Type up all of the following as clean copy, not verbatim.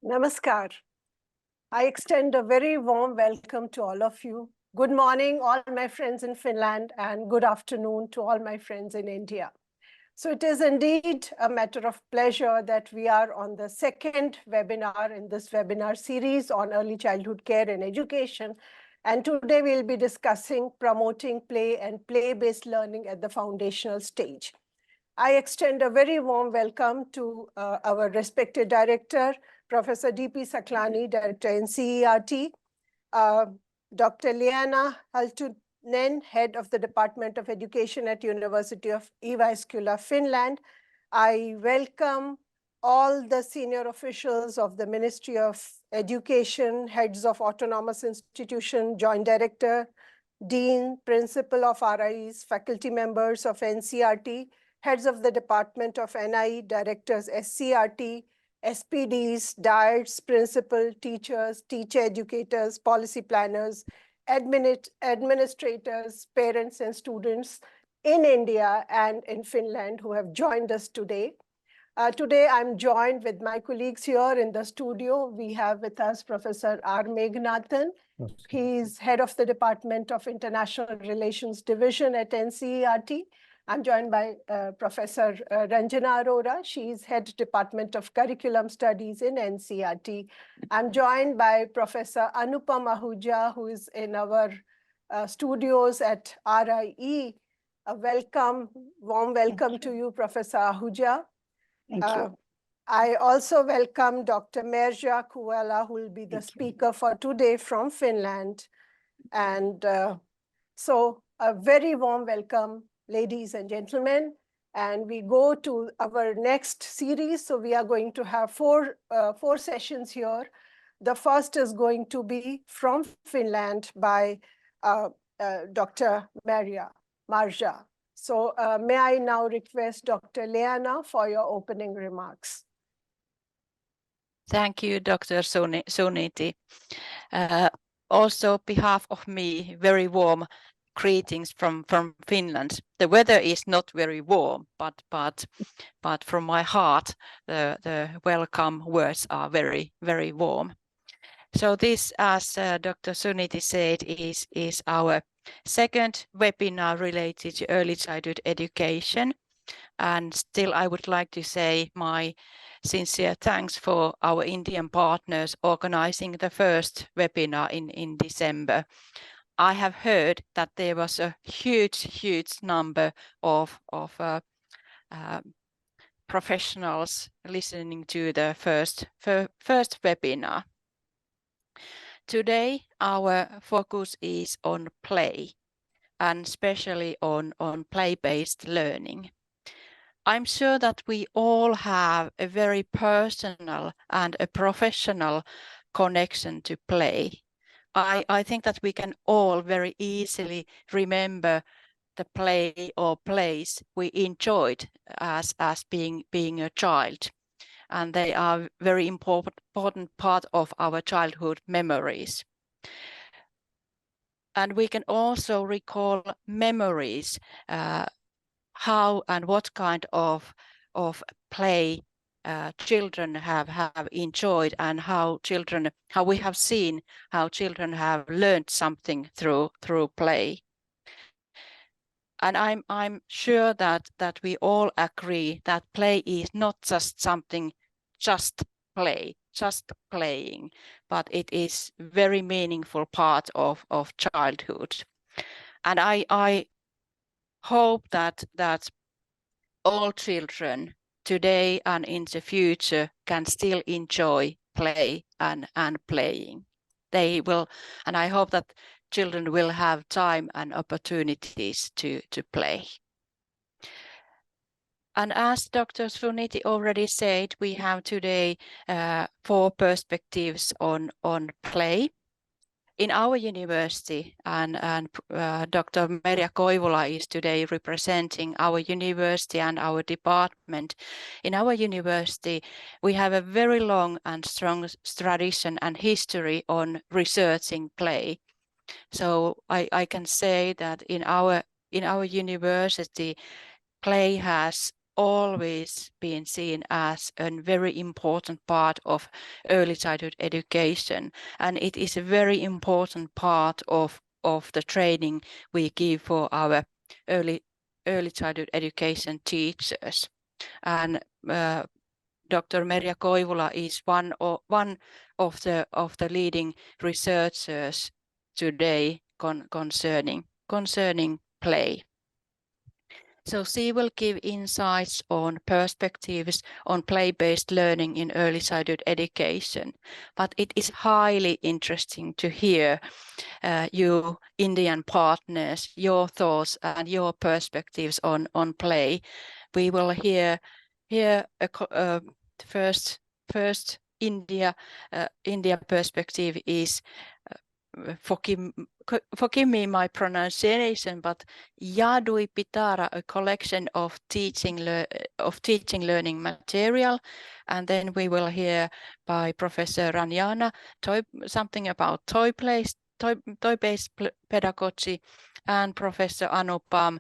Namaskar. I extend a very warm welcome to all of you. Good morning, all my friends in Finland, and good afternoon to all my friends in India. So it is indeed a matter of pleasure that we are on the second webinar in this webinar series on early childhood care and education. And today we'll be discussing promoting play and play-based learning at the foundational stage. I extend a very warm welcome to our respected director, Professor D.P. Saklani, Director NCERT, Dr. Leena Halttunen, Head of the Department of Education at University of Jyväskylä, Finland. I welcome all the senior officials of the Ministry of Education, heads of autonomous institution, Joint Director, Dean, Principal of RIs, faculty members of NCERT, heads of the Department of NI, directors SCRT, SPDs, DIETs, principal, teachers, teacher educators, policy planners, administrators, parents and students in India and in Finland who have joined us today. Today I'm joined with my colleagues here in the studio. We have with us Professor R. Meghnathan. He's head of the Department of International Relations Division at NCERT. I'm joined by Professor Ranjana Arora. She's head Department of Curriculum Studies in NCERT. I'm joined by Professor Anupam Ahuja, who is in our studios at RIE. A warm welcome to you, Professor Ahuja. Thank you. I also welcome Dr. Merja, who will be the speaker for today from Finland. And so a very warm welcome, ladies and gentlemen, and we go to our next series. So we are going to have four sessions here. The first is going to be from Finland by Dr. Merja. So may I now request Dr. Leena for your opening remarks. Thank you, Dr. Suniti. Also, on behalf of me, very warm greetings from Finland. The weather is not very warm, but from my heart, the welcome words are very, very warm. So this, as Dr. Suniti said, is our second webinar related to early childhood education. And still, I would like to say my sincere thanks for our Indian partners organizing the first webinar in December. I have heard that there was a huge number of professionals listening to the first webinar. Today, our focus is on play, and especially on play-based learning. I'm sure that we all have a very personal and a professional connection to play. I think that we can all very easily remember the play or plays we enjoyed as being a child. And they are very important part of our childhood memories. And we can also recall memories, how and what kind of play children have enjoyed, and how we have seen how children have learned something through play. And I'm sure that we all agree that play is not just something just playing, but it is very meaningful part of childhood. And I hope that all children today and in the future can still enjoy play and playing. They will, and I hope that children will have time and opportunities to play. And as Dr. Suniti already said, we have today 4 perspectives on play. In our university, and Dr. Merja Koivula is today representing our university and our department. In our university, we have a very long and strong tradition and history on researching play. So I can say that in our university, play has always been seen as a very important part of early childhood education, and it is a very important part of the training we give for our early childhood education teachers. And Dr. Merja Koivula is one of the leading researchers today concerning play. So she will give insights on perspectives on play-based learning in early childhood education. But it is highly interesting to hear you Indian partners, your thoughts and your perspectives on play. We will hear first India perspective is forgive me my pronunciation, but Jaadui Pitara, a collection of teaching learning material, and then we will hear by Professor Ranjana something about toy-based pedagogy, and Professor Anupam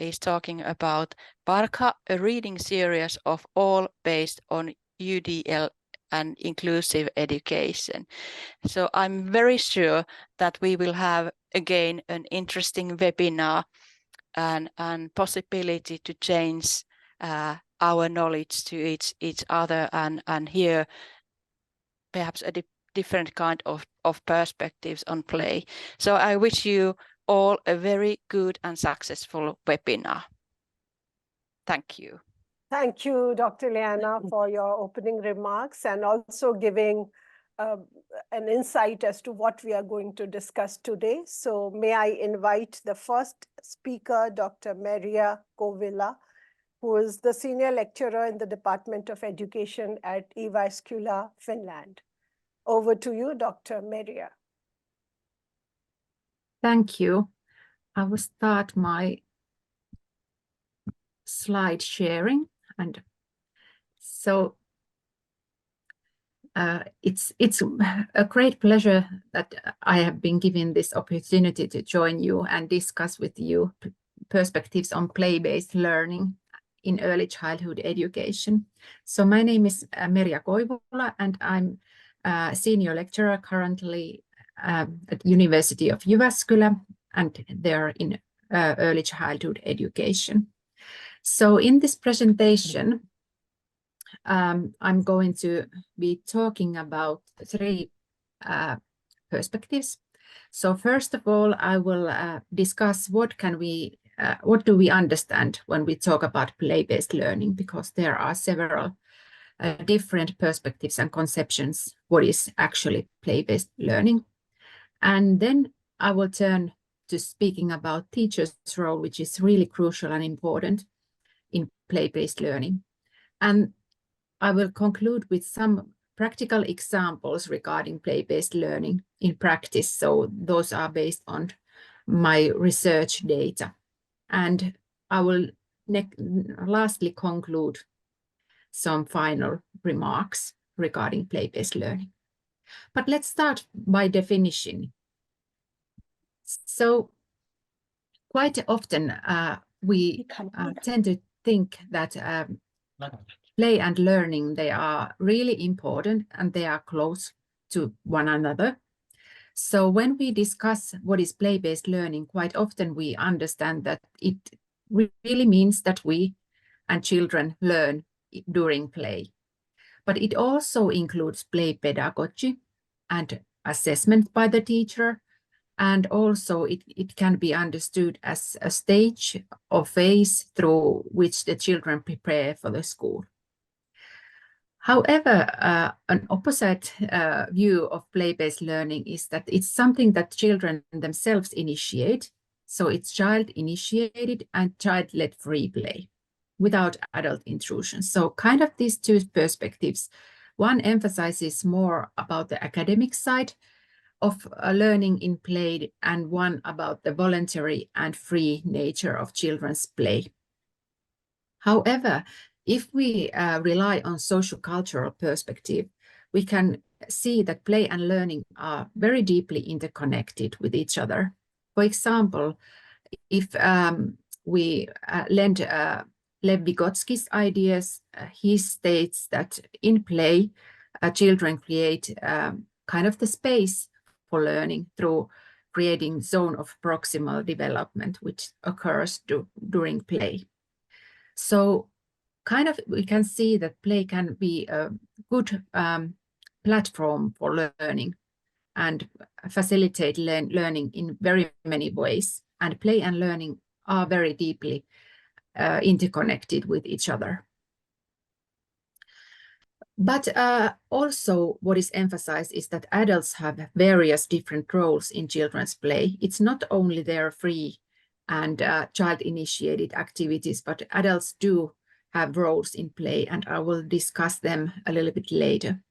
is talking about Barkha, a reading series of all based on UDL and Inclusive Education. So I'm very sure that we will have again an interesting webinar and possibility to change our knowledge to each other and hear perhaps a different kind of perspectives on play. So I wish you all a very good and successful webinar. Thank you. Thank you, Dr. Leena, for your opening remarks and also giving an insight as to what we are going to discuss today. So may I invite the first speaker, Dr. Merja Koivula, who is the senior lecturer in the Department of Education at Jyväskylä, Finland. Over to you, Dr. Merja. Thank you. I will start my slide sharing. And so it's a great pleasure that I have been given this opportunity to join you and discuss with you perspectives on play-based learning in early childhood education. So my name is Merja Koivula, and I'm a senior lecturer currently at University of Jyväskylä, and there in early childhood education. So in this presentation, I'm going to be talking about three perspectives. So first of all, I will discuss what do we understand when we talk about play-based learning, because there are several different perspectives and conceptions what is actually play-based learning. And then I will turn to speaking about teachers' role, which is really crucial and important in play-based learning. And I will conclude with some practical examples regarding play-based learning in practice. So those are based on my research data. And I will lastly conclude some final remarks regarding play-based learning. But let's start by definition. So quite often we tend to think that play and learning, they are really important and they are close to one another. So when we discuss what is play-based learning, quite often we understand that it really means that we and children learn during play. But it also includes play pedagogy and assessment by the teacher. And also it can be understood as a stage or phase through which the children prepare for the school. However, an opposite view of play-based learning is that it's something that children themselves initiate. So it's child-initiated and child-led free play without adult intrusion. So kind of these two perspectives. One emphasizes more about the academic side of learning in play, and one about the voluntary and free nature of children's play. However, if we rely on social-cultural perspective, we can see that play and learning are very deeply interconnected with each other. For example, if we lend Lev Vygotsky's ideas. He states that in play, children create kind of the space for learning through creating zone of proximal development, which occurs during play. So kind of we can see that play can be a good platform for learning and facilitate learning in very many ways. And play and learning are very deeply interconnected with each other. But also what is emphasized is that adults have various different roles in children's play. It's not only their free and child-initiated activities, but adults do have roles in play, and I will discuss them a little bit later.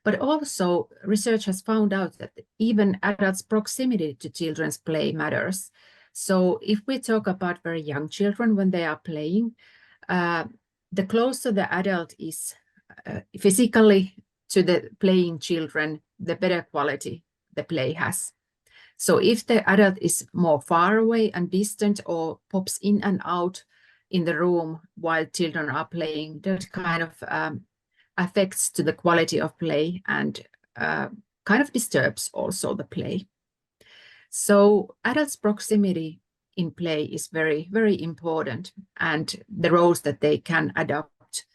But also research has found out that even adults' proximity to children's play matters. So if we talk about very young children when they are playing, the closer the adult is physically to the playing children, the better quality the play has. So if the adult is more far away and distant or pops in and out in the room while children are playing, that kind of affects to the quality of play and kind of disturbs also the play. So adults' proximity in play is very, very important, and the roles that they can adopt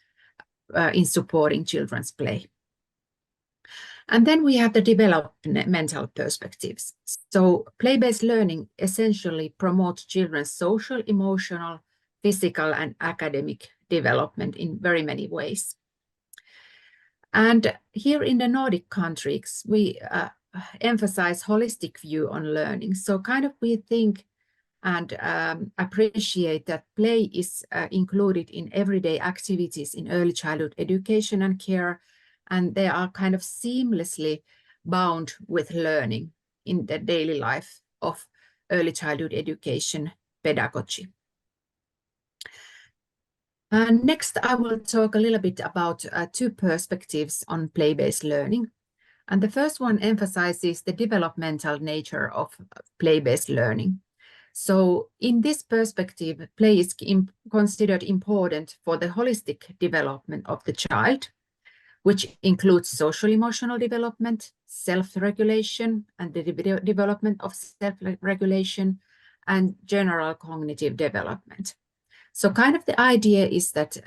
in supporting children's play. And then we have the developmental perspectives. So play-based learning essentially promotes children's social, emotional, physical, and academic development in very many ways. And here in the Nordic countries, we emphasize holistic view on learning. So kind of we think and appreciate that play is included in everyday activities in early childhood education and care, and they are kind of seamlessly bound with learning in the daily life of early childhood education pedagogy. Next, I will talk a little bit about two perspectives on play-based learning. And the first one emphasizes the developmental nature of play-based learning. So in this perspective, play is considered important for the holistic development of the child, which includes social emotional development, self-regulation, and the development of self-regulation, and general cognitive development. So kind of the idea is that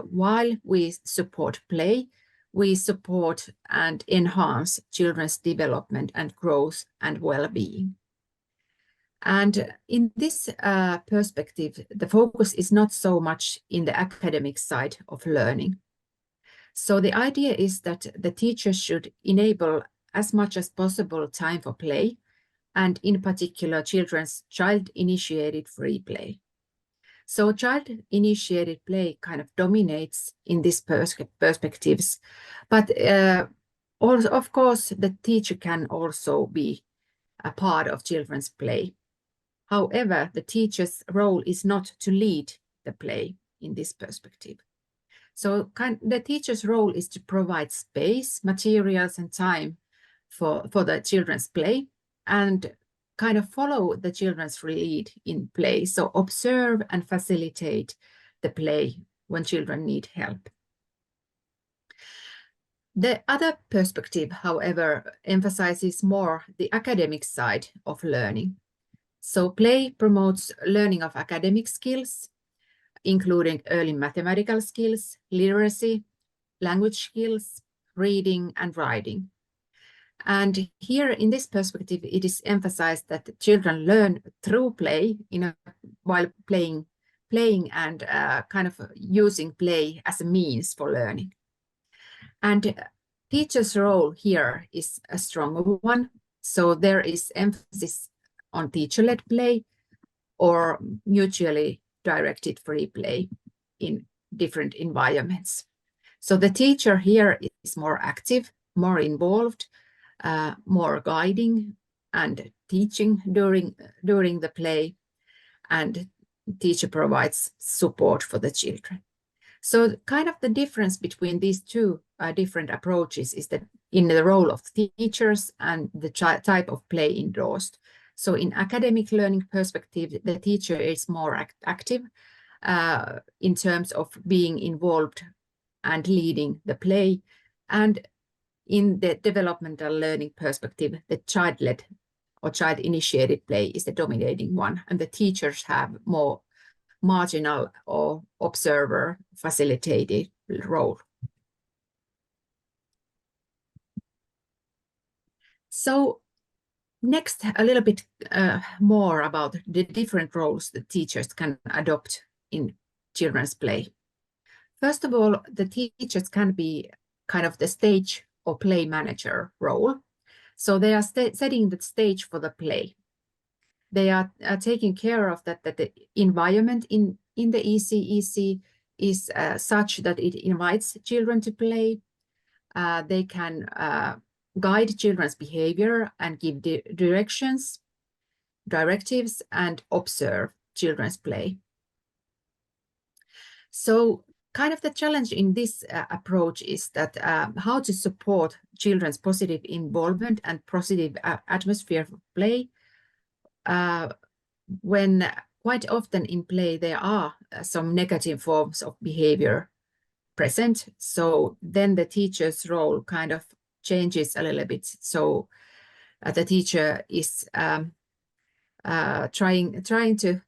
while we support play, we support and enhance children's development and growth and well-being. And in this perspective, the focus is not so much in the academic side of learning. So the idea is that the teachers should enable as much as possible time for play, and in particular children's child-initiated free play. So child-initiated play kind of dominates in these perspectives, but also, of course, the teacher can also be a part of children's play. However, the teacher's role is not to lead the play in this perspective. So the teacher's role is to provide space, materials, and time for the children's play, and kind of follow the children's lead in play. So observe and facilitate the play when children need help. The other perspective, however, emphasizes more the academic side of learning. So play promotes learning of academic skills, including early mathematical skills, literacy, language skills, reading, and writing. And here in this perspective, it is emphasized that the children learn through play while playing and kind of using play as a means for learning. And teacher's role here is a stronger one. So there is emphasis on teacher-led play or mutually directed free play in different environments. So the teacher here is more active, more involved, more guiding and teaching during the play, and teacher provides support for the children. So kind of the difference between these two different approaches is that in the role of teachers and the type of play endorsed. So in academic learning perspective, the teacher is more active in terms of being involved and leading the play. And in the developmental learning perspective, the child-led or child-initiated play is the dominating one, and the teachers have more marginal or observer facilitated role. So next, a little bit more about the different roles that teachers can adopt in children's play. First of all, the teachers can be kind of the stage or play manager role. So they are setting the stage for the play. They are taking care of that the environment in the ECCE is such that it invites children to play. They can guide children's behavior and give directives, and observe children's play. So kind of the challenge in this approach is that how to support children's positive involvement and positive atmosphere for play when quite often in play there are some negative forms of behavior present. So then the teacher's role kind of changes a little bit. So the teacher is trying to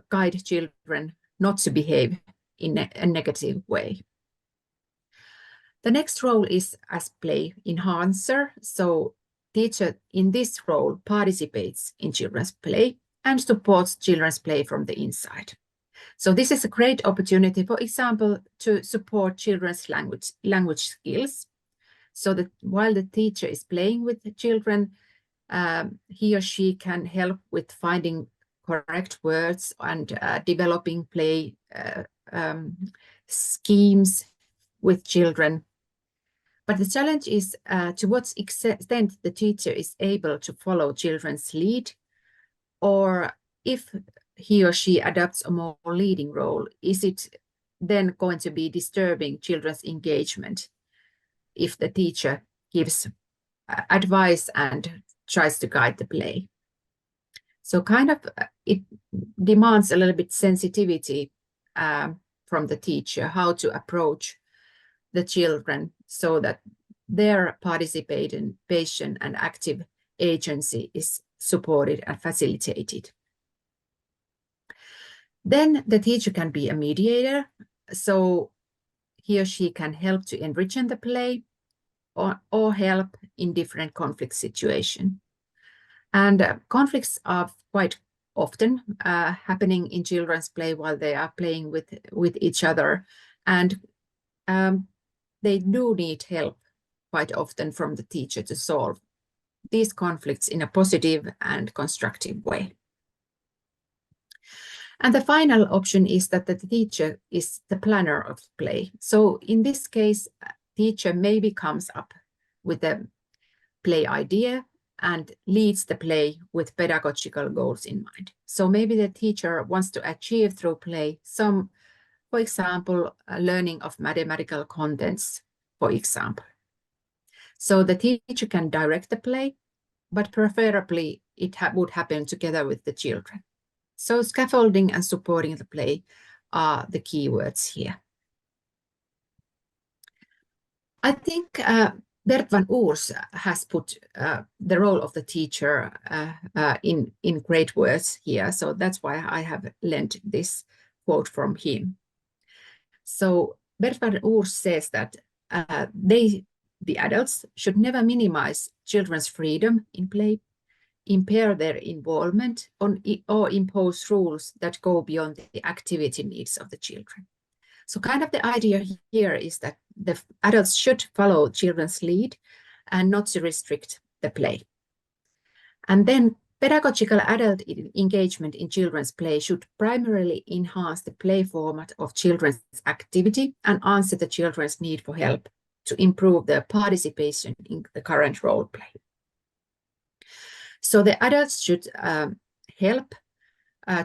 guide children not to behave in a negative way. The next role is as play enhancer. So teacher in this role participates in children's play and supports children's play from the inside. So this is a great opportunity, for example, to support children's language skills. So that while the teacher is playing with the children, he or she can help with finding correct words and developing play schemes with children. But the challenge is to what extent the teacher is able to follow children's lead, or if he or she adopts a more leading role, is it then going to be disturbing children's engagement if the teacher gives advice and tries to guide the play? So kind of it demands a little bit sensitivity from the teacher, how to approach the children so that their participation and active agency is supported and facilitated. Then the teacher can be a mediator, so he or she can help to enrich the play or help in different conflict situations. And conflicts are quite often happening in children's play while they are playing with each other, and they do need help quite often from the teacher to solve these conflicts in a positive and constructive way. And the final option is that the teacher is the planner of play. So in this case, teacher maybe comes up with a play idea and leads the play with pedagogical goals in mind. So maybe the teacher wants to achieve through play some, for example, learning of mathematical contents, for example. So the teacher can direct the play, but preferably it would happen together with the children. So scaffolding and supporting the play are the key words here. I think Bert van Oers has put the role of the teacher in great words here. So that's why I have lent this quote from him. So Bert van Oers says that the adults should never minimize children's freedom in play, impair their involvement, or impose rules that go beyond the activity needs of the children. So kind of the idea here is that the adults should follow children's lead and not to restrict the play. And then pedagogical adult engagement in children's play should primarily enhance the play format of children's activity and answer the children's need for help to improve their participation in the current role play. So the adults should help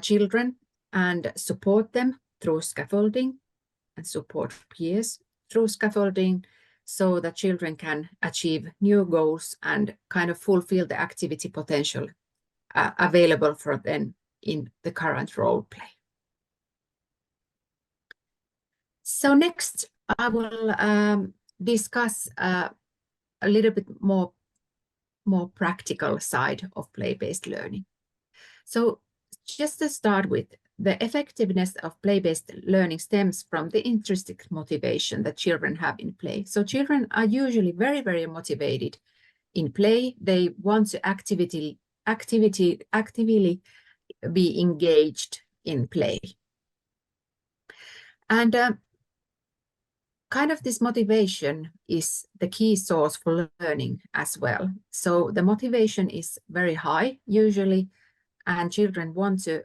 children and support them through scaffolding and support peers through scaffolding so that children can achieve new goals and kind of fulfill the activity potential available for them in the current role play. So next, I will discuss a little bit more practical side of play-based learning. So just to start with, the effectiveness of play-based learning stems from the intrinsic motivation that children have in play. So children are usually very, very motivated in play. They want to actively be engaged in play. And kind of this motivation is the key source for learning as well. So the motivation is very high usually, and children want to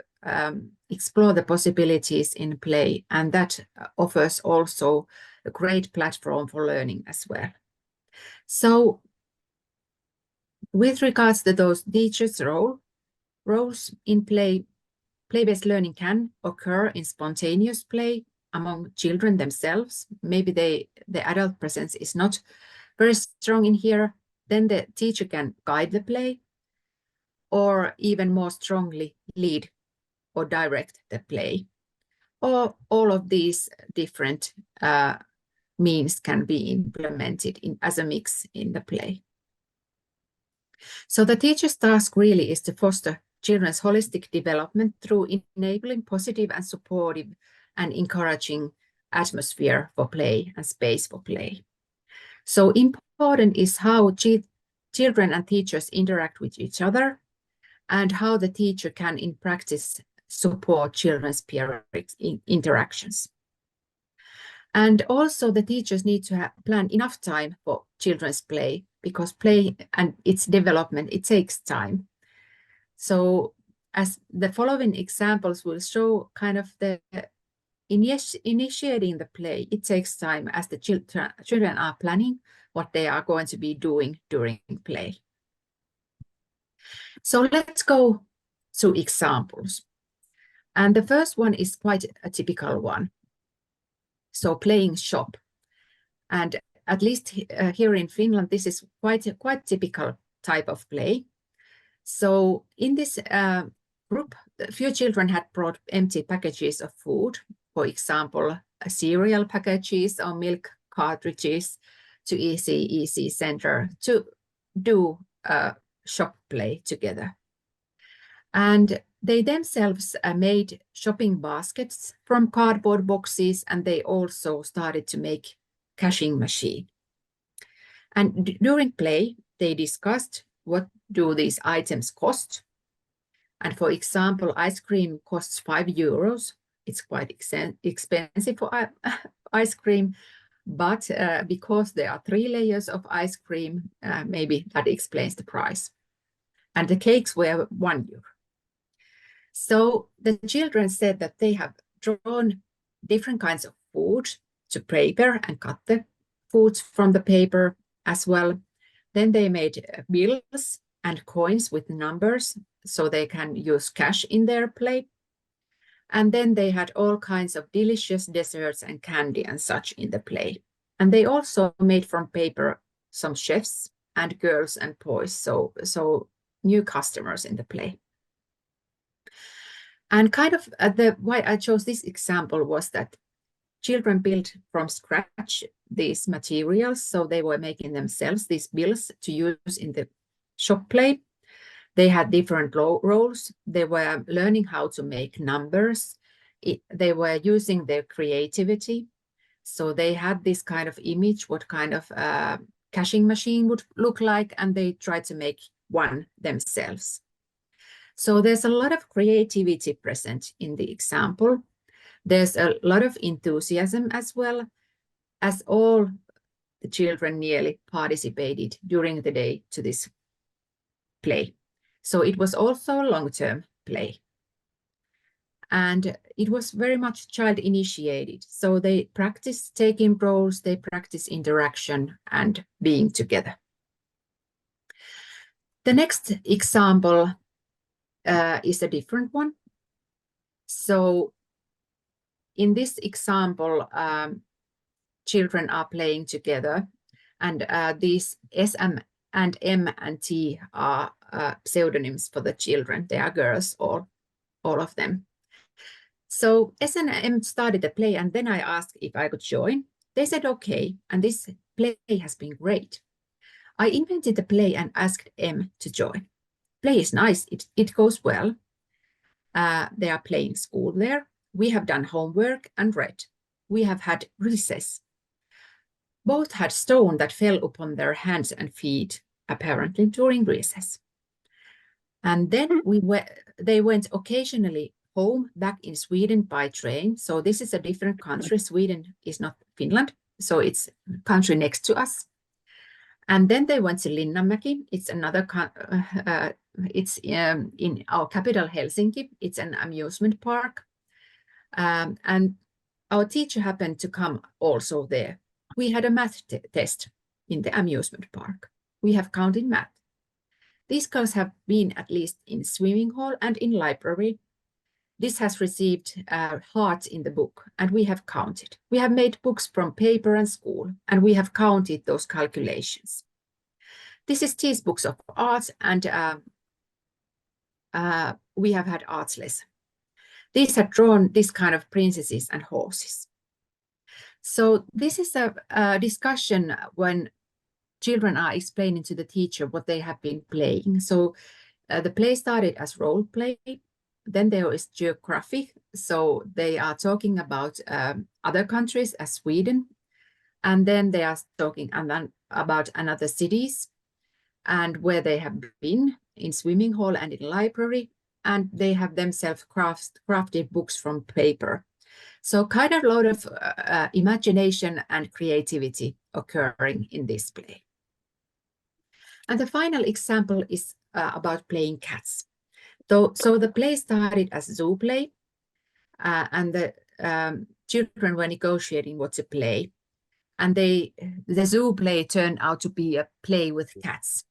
explore the possibilities in play, and that offers also a great platform for learning as well. So with regards to those teachers' roles in play, play-based learning can occur in spontaneous play among children themselves. Maybe the adult presence is not very strong in here. Then the teacher can guide the play, or even more strongly lead or direct the play. Or all of these different means can be implemented as a mix in the play. So the teacher's task really is to foster children's holistic development through enabling positive and supportive and encouraging atmosphere for play and space for play. So important is how children and teachers interact with each other, and how the teacher can in practice support children's peer interactions. And also the teachers need to plan enough time for children's play, because play and its development, it takes time. So as the following examples will show, kind of the initiating the play, it takes time as the children are planning what they are going to be doing during play. So let's go to examples. And the first one is quite a typical one. So playing shop. And at least here in Finland, this is quite typical type of play. So in this group, a few children had brought empty packages of food, for example, cereal packages or milk cartridges, to ECCE center to do shop play together. And they themselves made shopping baskets from cardboard boxes, and they also started to make cashing machine. And during play, they discussed what do these items cost. And for example, ice cream costs €5. It's quite expensive for ice cream, but because there are 3 layers of ice cream, maybe that explains the price. And the cakes were €1. So the children said that they have drawn different kinds of food to paper and cut the foods from the paper as well. Then they made bills and coins with numbers so they can use cash in their play. And then they had all kinds of delicious desserts and candy and such in the play. And they also made from paper some chefs and girls and boys, so new customers in the play. And kind of why I chose this example was that children built from scratch these materials, so they were making themselves these bills to use in the shop play. They had different roles. They were learning how to make numbers. They were using their creativity. So they had this kind of image, what kind of cashing machine would look like, and they tried to make one themselves. So there's a lot of creativity present in the example. There's a lot of enthusiasm as well, as all the children nearly participated during the day to this play. So it was also long-term play. And it was very much child-initiated. So they practiced taking roles, they practiced interaction and being together. The next example is a different one. So in this example, children are playing together, and these SM and M and T are pseudonyms for the children. They are girls, all of them. So S&M started the play, and then I asked if I could join. They said okay, and this play has been great. I invented the play and asked M to join. Play is nice, it goes well. They are playing school there. We have done homework and read. We have had recess. Both had stone that fell upon their hands and feet, apparently during recess. And then they went occasionally home back in Sweden by train. So this is a different country. Sweden is not Finland, so it's a country next to us. And then they went to Linnanmäki. It's another, it's in our capital, Helsinki. It's an amusement park. And our teacher happened to come also there. We had a math test in the amusement park. We have counted math. These girls have been at least in swimming hall and in library. This has received hearts in the book, and we have counted. We have made books from paper and school, and we have counted those calculations. This is these books of arts, and we have had arts lesson. These have drawn this kind of princesses and horses. So this is a discussion when children are explaining to the teacher what they have been playing. So the play started as role play. Then there is geography. So they are talking about other countries as Sweden. And then they are talking about another cities and where they have been in swimming hall and in library. And they have themselves crafted books from paper. So kind of a lot of imagination and creativity occurring in this play. And the final example is about playing cats. So the play started as zoo play, and the children were negotiating what to play. And the zoo play turned out to be a play with cats.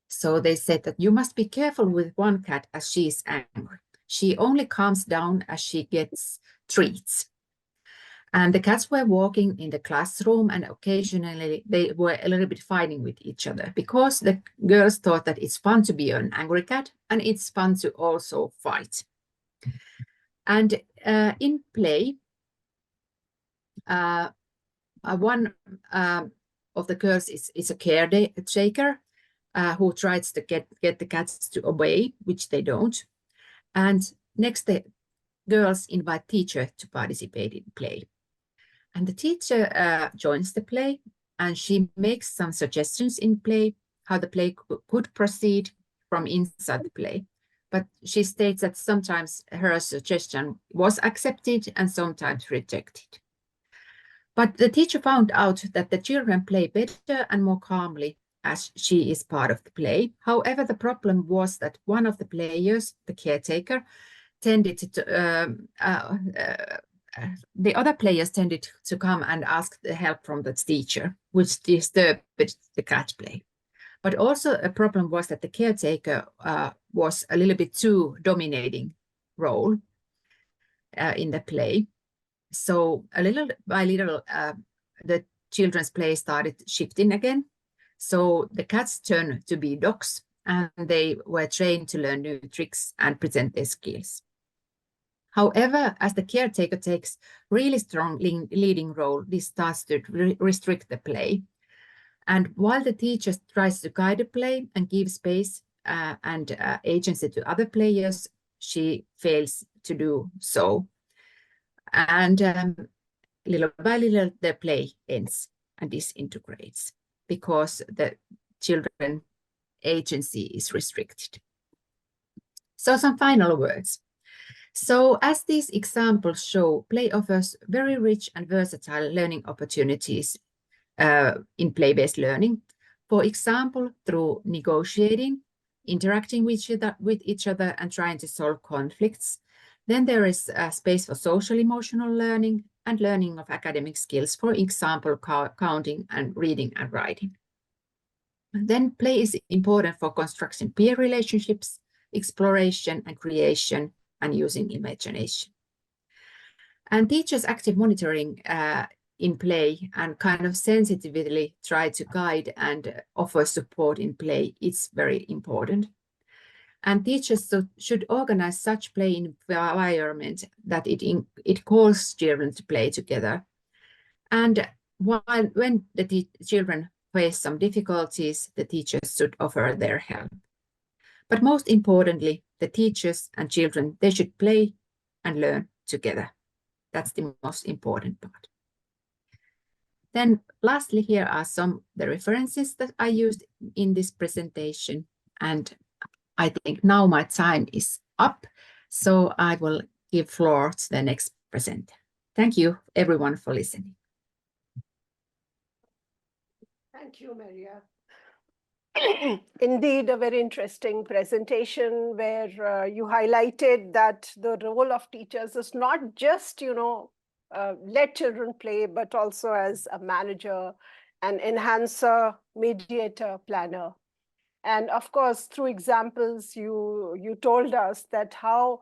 So they said that you must be careful with one cat as she is angry. She only calms down as she gets treats. And the cats were walking in the classroom, and occasionally they were a little bit fighting with each other because the girls thought that it's fun to be an angry cat and it's fun to also fight. And in play, one of the girls is a caretaker who tries to get the cats to obey, which they don't. And next, the girls invite teacher to participate in play. And the teacher joins the play, and she makes some suggestions in play, how the play could proceed from inside the play. But she states that sometimes her suggestion was accepted and sometimes rejected. But the teacher found out that the children play better and more calmly as she is part of the play. However, the problem was that one of the players, the caretaker, tended to the other players tended to come and ask the help from the teacher, which disturbed the cat play. But also a problem was that the caretaker was a little bit too dominating role in the play. So a little by little, the children's play started shifting again. So the cats turned to be dogs, and they were trained to learn new tricks and present their skills. However, as the caretaker takes really strong leading role, this starts to restrict the play. And while the teacher tries to guide the play and give space and agency to other players, she fails to do so. And little by little, the play ends and disintegrates because the children's agency is restricted. So some final words. So as these examples show, play offers very rich and versatile learning opportunities in play-based learning. For example, through negotiating, interacting with each other and trying to solve conflicts. Then there is a space for social emotional learning and learning of academic skills, for example, counting and reading and writing. And then play is important for constructing peer relationships, exploration and creation, and using imagination. And teachers' active monitoring in play and kind of sensitively try to guide and offer support in play is very important. And teachers should organize such play environment that it calls children to play together. And when the children face some difficulties, the teachers should offer their help. But most importantly, the teachers and children, they should play and learn together. That's the most important part. Then lastly, here are some of the references that I used in this presentation. And I think now my time is up, so I will give floor to the next presenter. Thank you everyone for listening. Thank you, Merja. Indeed, a very interesting presentation where you highlighted that the role of teachers is not just, let children play, but also as a manager, an enhancer, mediator, planner. And of course, through examples, you told us that how,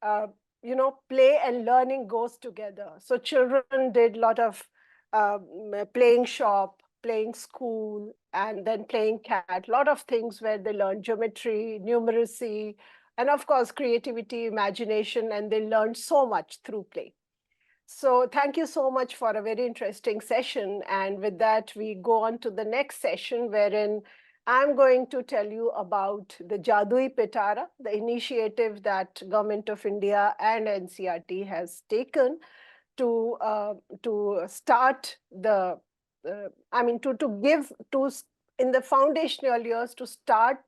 play and learning goes together. So children did a lot of playing shop, playing school, and then playing cat, a lot of things where they learn geometry, numeracy, and of course, creativity, imagination, and they learned so much through play. So thank you so much for a very interesting session. And with that, we go on to the next session, wherein I'm going to tell you about the Jaadui Pitara, the initiative that Government of India and NCERT has taken to start the, in the foundational years to start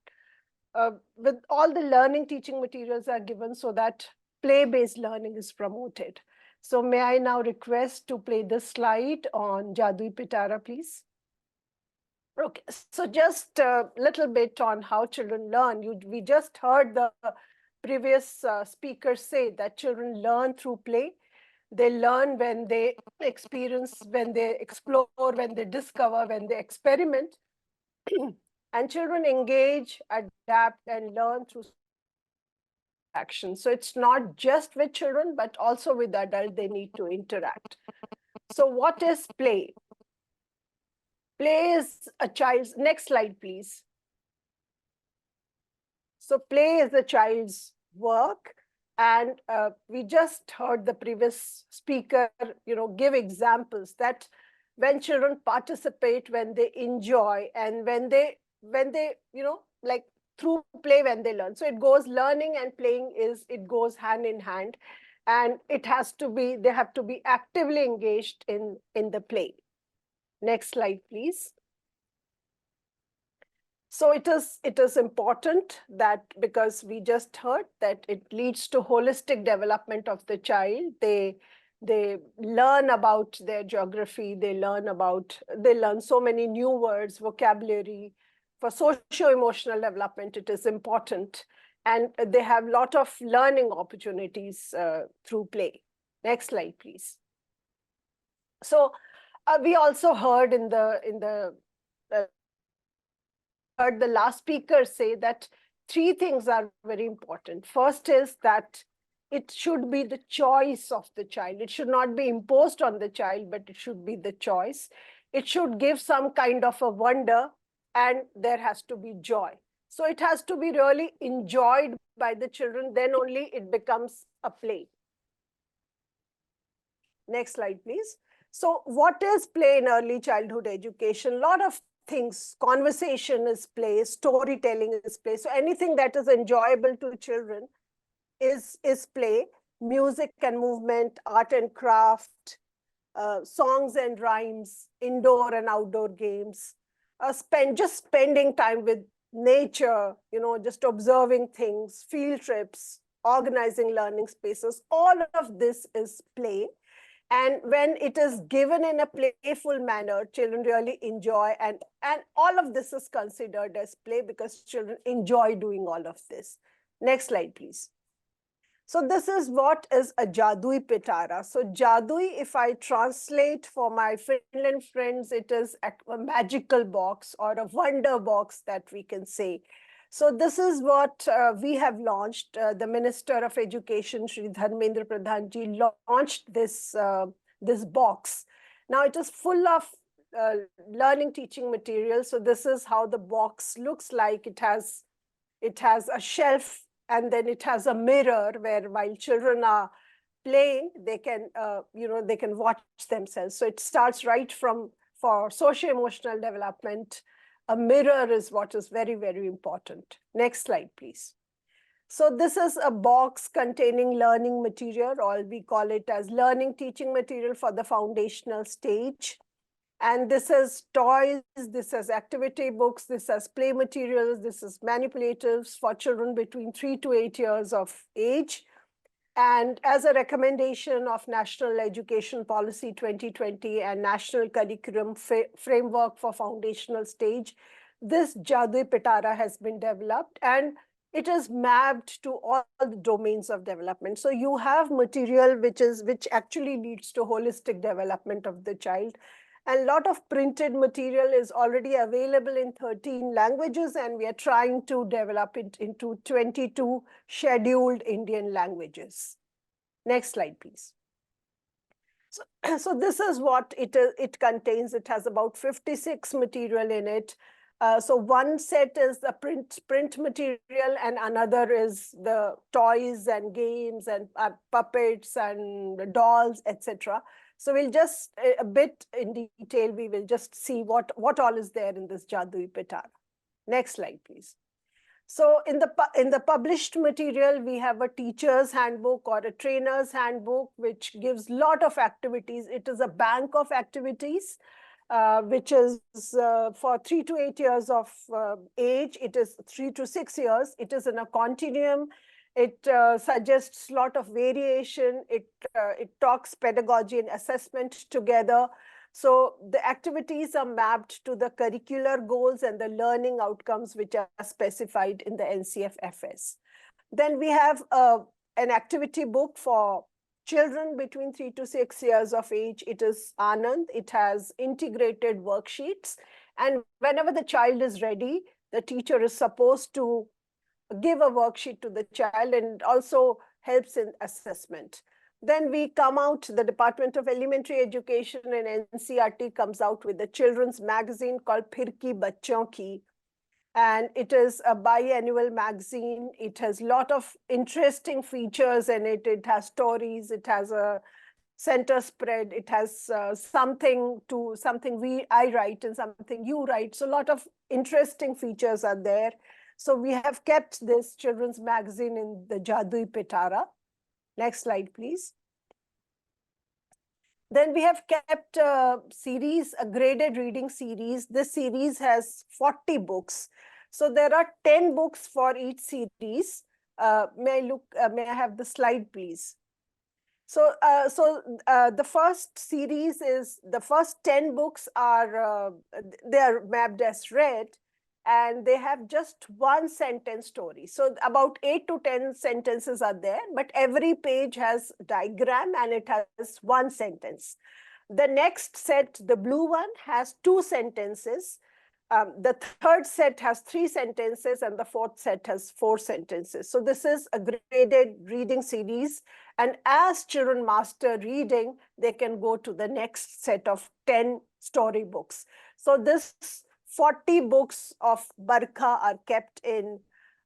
with all the learning teaching materials are given so that play-based learning is promoted. So may I now request to play this slide on Jaadui Pitara, please? Okay, so just a little bit on how children learn. We just heard the previous speaker say that children learn through play. They learn when they experience, when they explore, when they discover, when they experiment. And children engage, adapt, and learn through action. So it's not just with children, but also with adults, they need to interact. So what is play? Play is a child's, next slide, please. So play is a child's work. And we just heard the previous speaker, give examples that when children participate, when they enjoy, and when they, like through play, when they learn. So it goes, learning and playing it goes hand in hand. And it has to be, they have to be actively engaged in the play. Next slide, please. So it is important that, because we just heard that it leads to holistic development of the child. They learn about their geography, they learn so many new words, vocabulary. For socio-emotional development, it is important. And they have a lot of learning opportunities through play. Next slide, please. So we also heard heard the last speaker say that 3 things are very important. First is that it should be the choice of the child. It should not be imposed on the child, but it should be the choice. It should give some kind of a wonder, and there has to be joy. So it has to be really enjoyed by the children, then only it becomes a play. Next slide, please. So what is play in early childhood education? A lot of things. Conversation is play, storytelling is play. So anything that is enjoyable to children is play. Music and movement, art and craft, songs and rhymes, indoor and outdoor games, just spending time with nature, just observing things, field trips, organizing learning spaces. All of this is play. And when it is given in a playful manner, children really enjoy, and all of this is considered as play because children enjoy doing all of this. Next slide, please. So this is what is a Jaadui Pitara. So Jaadui, if I translate for my Finland friends, it is a magical box or a wonder box that we can say. So this is what we have launched. The Minister of Education, Shri Dharmendra Pradhanji, launched this box. Now it is full of learning teaching material. So this is how the box looks like. It has a shelf and then it has a mirror where while children are playing, they can, they can watch themselves. So it starts right from, for socio-emotional development, a mirror is what is very, very important. Next slide, please. So this is a box containing learning material, or we call it as learning teaching material for the foundational stage. And this is toys, this is activity books, this is play materials, this is manipulatives for children between 3 to 8 years of age. And as a recommendation of National Education Policy 2020 and National Curriculum Framework for Foundational Stage, this Jaadui Pitara has been developed, and it is mapped to all the domains of development. So you have material which actually leads to holistic development of the child. And a lot of printed material is already available in 13 languages, and we are trying to develop it into 22 scheduled Indian languages. Next slide, please. So this is what it contains. It has about 56 material in it. So one set is the print material, and another is the toys and games and puppets and dolls, etc. So we'll just, a bit in detail, we will just see what all is there in this Jaadui Pitara. Next slide, please. So in the published material, we have a teacher's handbook or a trainer's handbook, which gives a lot of activities. It is a bank of activities, which is for 3 to 8 years of age. It is 3 to 6 years. It is in a continuum. It suggests a lot of variation. It talks pedagogy and assessment together. So the activities are mapped to the curricular goals and the learning outcomes which are specified in the NCFFS. Then we have an activity book for children between 3 to 6 years of age. It is Anand. It has integrated worksheets. And whenever the child is ready, the teacher is supposed to give a worksheet to the child, and also helps in assessment. Then we come out, the Department of Elementary Education and NCERT comes out with a children's magazine called Phir Ki Bachon Ki. And it is a biannual magazine. It has a lot of interesting features in it. It has stories, it has a center spread, it has something I write and something you write. So a lot of interesting features are there. So we have kept this children's magazine in the Jaadui Pitara. Next slide, please. Then we have kept a series, a graded reading series. This series has 40 books. So there are 10 books for each series. May I have the slide, please? So, the first series is, the first 10 books are, they are mapped as red, and they have just one sentence story. So about 8 to 10 sentences are there, but every page has a diagram and it has one sentence. The next set, the blue one, has 2 sentences. The third set has 3 sentences, and the fourth set has 4 sentences. So this is a graded reading series. And as children master reading, they can go to the next set of 10 storybooks. So this 40 books of Barkha are kept in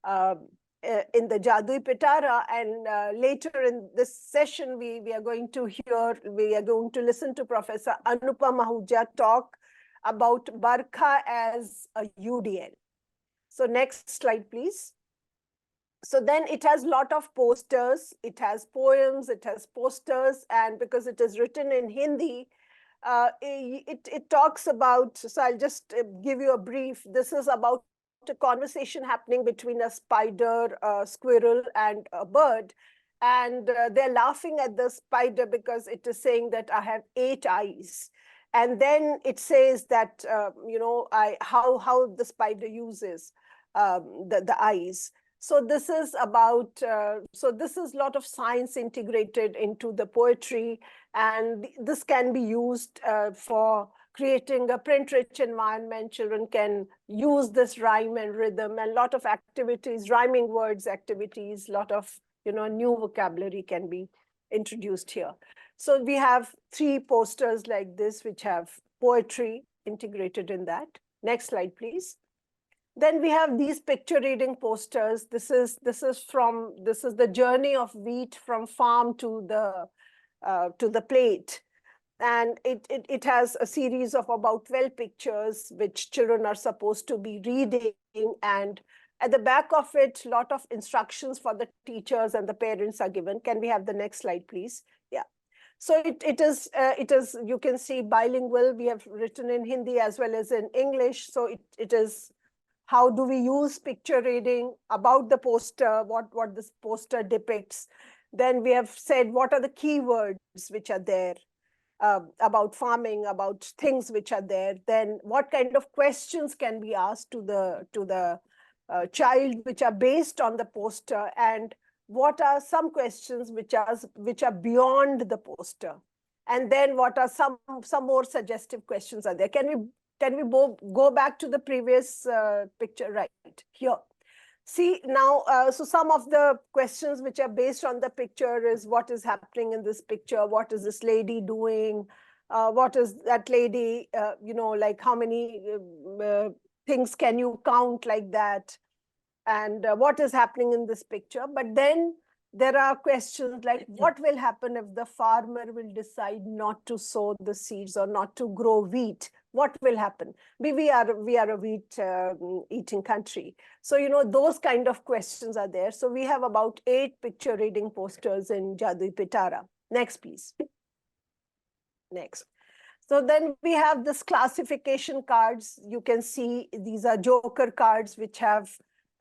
the Jaadui Pitara, and later in this session, we are going to listen to Professor Anupam Ahuja talk about Barkha as a UDL. So next slide, please. So then it has a lot of posters, it has poems, it has posters, and because it is written in Hindi, it talks about, so I'll just give you a brief. This is about a conversation happening between a spider, a squirrel, and a bird. And they're laughing at the spider because it is saying that I have 8 eyes. And then it says that, how the spider uses the eyes. So this is about, this is a lot of science integrated into the poetry, and this can be used for creating a print-rich environment. Children can use this rhyme and rhythm, and a lot of activities, rhyming words activities, a lot of new vocabulary can be introduced here. So we have 3 posters like this, which have poetry integrated in that. Next slide, please. Then we have these picture reading posters. This is the journey of wheat from farm to the plate. And it has a series of about 12 pictures which children are supposed to be reading, and at the back of it, a lot of instructions for the teachers and the parents are given. Can we have the next slide, please? Yeah. So it is, you can see, bilingual. We have written in Hindi as well as in English. So it is, how do we use picture reading about the poster, what this poster depicts. Then we have said what are the keywords which are there. About farming, about things which are there. Then what kind of questions can be asked to the child which are based on the poster, and what are some questions which are beyond the poster, and then what are some more suggestive questions are there. Can we go back to the previous picture right here? See now, so some of the questions which are based on the picture is what is happening in this picture, what is this lady doing, what is that lady, like how many things can you count like that, and what is happening in this picture. But then there are questions like what will happen if the farmer will decide not to sow the seeds or not to grow wheat? What will happen? We are a wheat eating country. So, those kind of questions are there. So we have about 8 picture reading posters in Jaadui, Pitara. Next, please. Next. So then we have this classification cards. You can see these are joker cards which have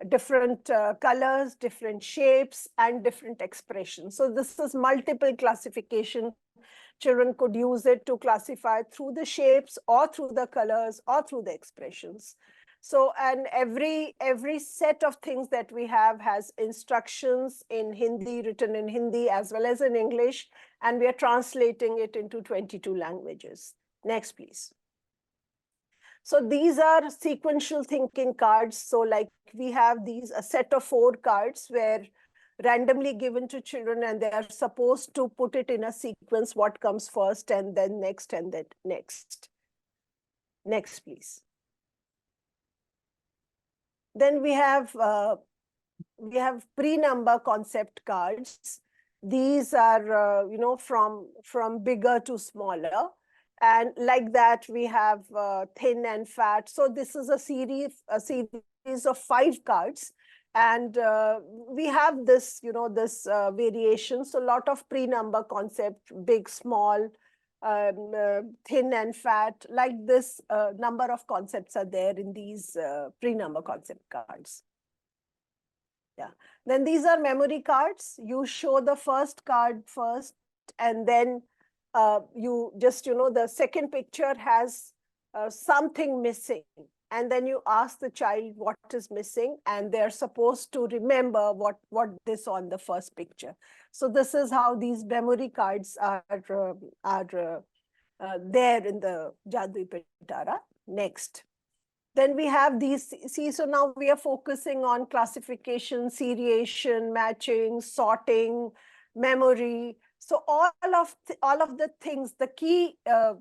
different colors, different shapes, and different expressions. So this is multiple classification. Children could use it to classify through the shapes or through the colors or through the expressions. So, and every set of things that we have has instructions in Hindi, written in Hindi as well as in English, and we are translating it into 22 languages. Next, please. So these are sequential thinking cards. So like we have a set of 4 cards where randomly given to children, and they are supposed to put it in a sequence, what comes first and then next and then next. Next, please. Then we have pre-number concept cards. These are, from bigger to smaller. And like that, we have thin and fat. So this is a series of 5 cards. And we have this, variation. So a lot of pre-number concept, big, small, thin and fat, like this number of concepts are there in these pre-number concept cards. Yeah. Then these are memory cards. You show the first card first, and then you just, the second picture has something missing. And then you ask the child what is missing, and they're supposed to remember what they saw in the first picture. So this is how these memory cards are there in the Jaadui Pitara. Next. Then we have these, so now we are focusing on classification, seriation, matching, sorting, memory. So all of the things, the key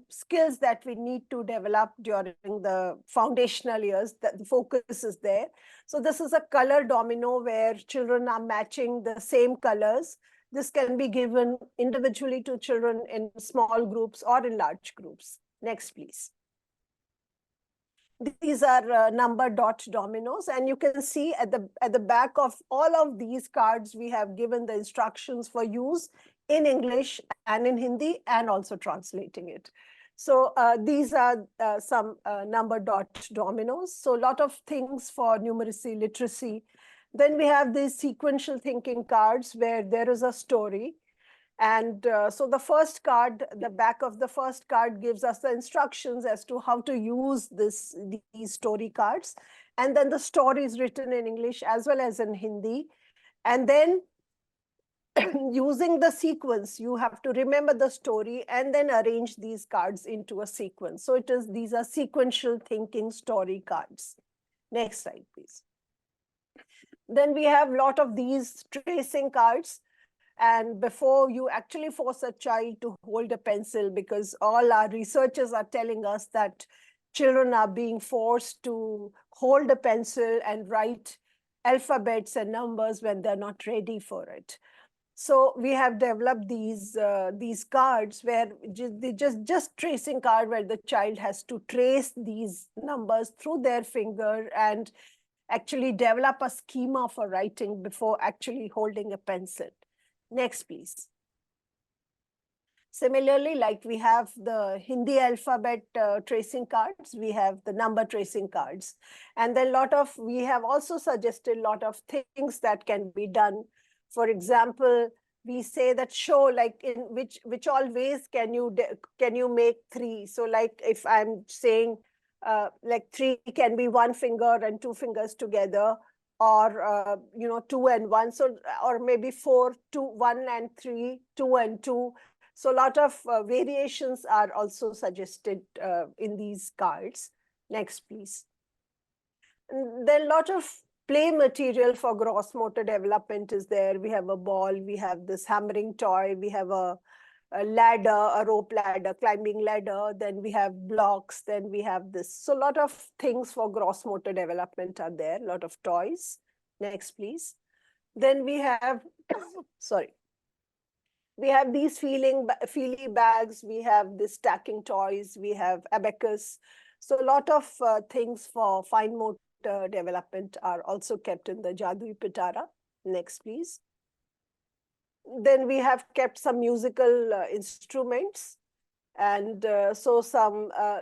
skills that we need to develop during the foundational years, the focus is there. So this is a color domino where children are matching the same colors. This can be given individually to children in small groups or in large groups. Next, please. These are number dot dominoes, and you can see at the back of all of these cards, we have given the instructions for use in English and in Hindi, and also translating it. So these are some number dot dominoes. So a lot of things for numeracy, literacy. Then we have these sequential thinking cards where there is a story. And so the first card, the back of the first card gives us the instructions as to how to use these story cards. And then the story is written in English as well as in Hindi. And then using the sequence, you have to remember the story and then arrange these cards into a sequence. So these are sequential thinking story cards. Next slide, please. Then we have a lot of these tracing cards. And before you actually force a child to hold a pencil, because all our researchers are telling us that children are being forced to hold a pencil and write alphabets and numbers when they're not ready for it. So we have developed these cards where just tracing card where the child has to trace these numbers through their finger and actually develop a schema for writing before actually holding a pencil. Next, please. Similarly, like we have the Hindi alphabet tracing cards, we have the number tracing cards. And then we have also suggested a lot of things that can be done. For example, we say that show like in which all ways can you make 3. So like if I'm saying like 3 can be 1 finger and 2 fingers together, or 2 and 1. So or maybe 4, 2, 1 and 3, 2 and 2. So a lot of variations are also suggested in these cards. Next, please. And then a lot of play material for gross motor development is there. We have a ball, we have this hammering toy, we have a ladder, a rope ladder, climbing ladder, then we have blocks, then we have this. So a lot of things for gross motor development are there, a lot of toys. Next, please. Then we have, sorry. We have these feely bags, we have the stacking toys, we have abacus. So a lot of things for fine motor development are also kept in the Jaadui Pitara. Next, please. Then we have kept some musical instruments. And so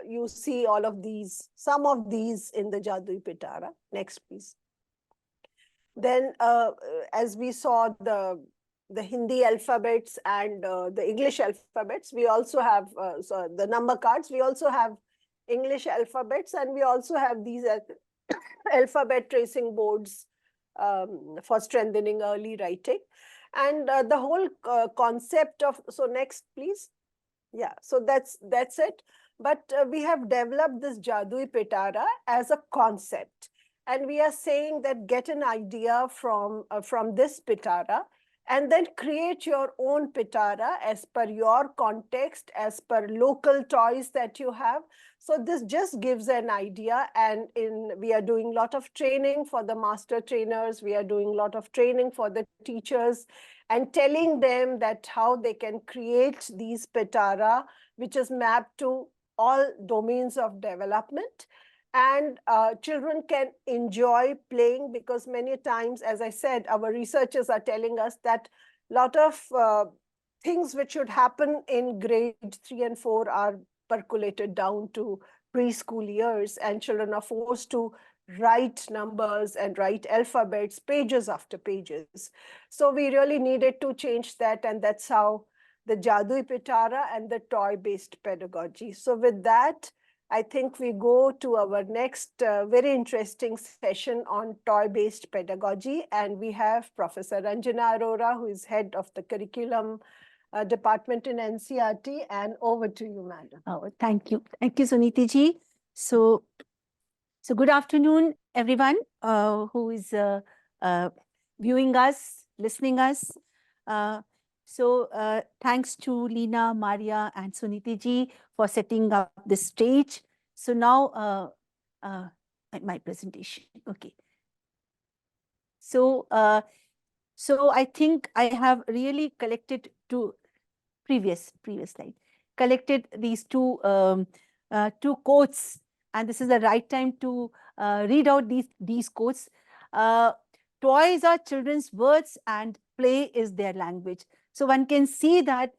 you see all of these, some of these in the Jaadui Pitara. Next, please. Then as we saw the Hindi alphabets and the English alphabets, we also have so the number cards, we also have English alphabets, and we also have these alphabet tracing boards for strengthening early writing. And the whole concept of, so next please. Yeah, so that's it. But we have developed this Jaadui Pitara as a concept. And we are saying that get an idea from this Pitara, and then create your own Pitara as per your context, as per local toys that you have. So this just gives an idea, and we are doing a lot of training for the master trainers, we are doing a lot of training for the teachers, and telling them that how they can create these Pitara, which is mapped to all domains of development. And children can enjoy playing, because many times, as I said, our researchers are telling us that a lot of things which should happen in grade 3 and 4 are percolated down to preschool years, and children are forced to write numbers and write alphabets pages after pages. So we really needed to change that, and that's how the Jaadui Pitara and the toy-based pedagogy. So with that, I think we go to our next very interesting session on toy-based pedagogy, and we have Professor Ranjana Arora, who is head of the curriculum department in NCERT, and over to you, madam. Oh, thank you. Thank you, Suniti ji. So good afternoon, everyone who is viewing us, listening us. Thanks to Leena, Merja, and Suniti ji for setting up the stage. So now my presentation. Okay. So I think I have really collected previous slide, collected these two quotes, and this is the right time to read out these quotes. Toys are children's words and play is their language. So one can see that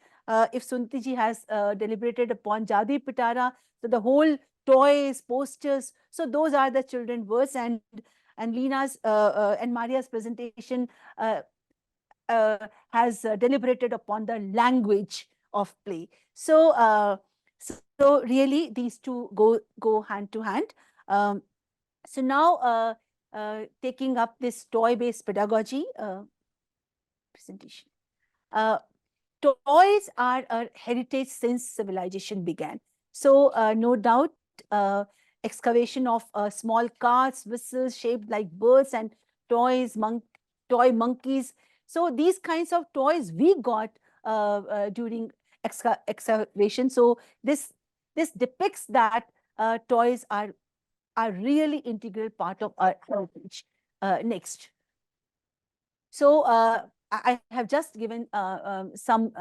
if Suniti ji has deliberated upon Jaadui Pitara, so the whole toys, posters, so those are the children's words, and Leena's and Merja's presentation has deliberated upon the language of play. So really these two go hand to hand. So now taking up this toy-based pedagogy presentation. Toys are a heritage since civilization began. So no doubt excavation of small carts, whistles shaped like birds, and toy monkeys. So these kinds of toys we got during excavation. So this depicts that toys are really integral part of our heritage. Next. So I have just given some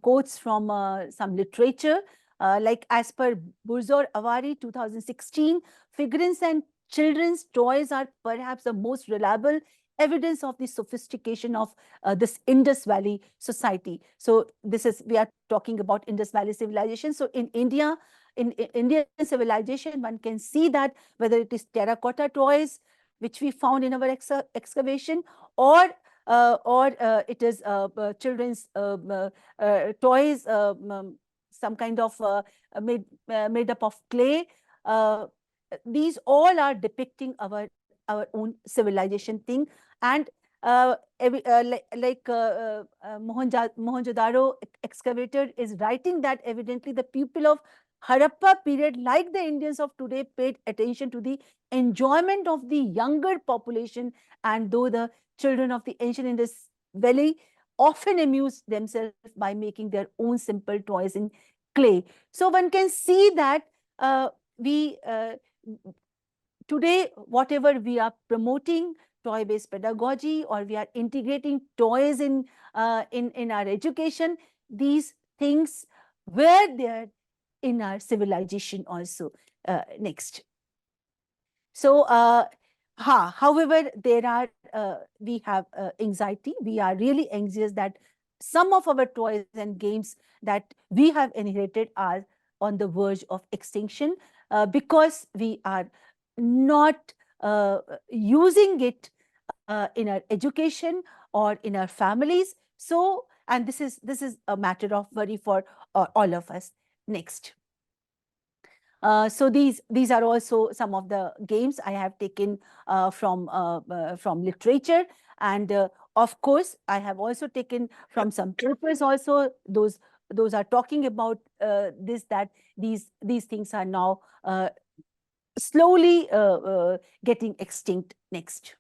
quotes from some literature, like as per Burzor Avari 2016, figurines and children's toys are perhaps the most reliable evidence of the sophistication of this Indus Valley society. So we are talking about Indus Valley civilization. So in India, in Indian civilization, one can see that whether it is terracotta toys, which we found in our excavation, or it is children's toys, some kind of made up of clay. These all are depicting our own civilization thing. And Mohenjo-daro excavator is writing that evidently the people of Harappa period, like the Indians of today, paid attention to the enjoyment of the younger population, and though the children of the ancient Indus Valley often amused themselves by making their own simple toys in clay. So one can see that today, whatever we are promoting, toy-based pedagogy, or we are integrating toys in our education, these things were there in our civilization also. Next. So, however, there are we have anxiety. We are really anxious that some of our toys and games that we have inherited are on the verge of extinction because we are not using it in our education or in our families. So, and this is a matter of worry for all of us. Next. So these are also some of the games I have taken from literature, and of course I have also taken from some papers also. Those are talking about that these things are now slowly getting extinct. Next.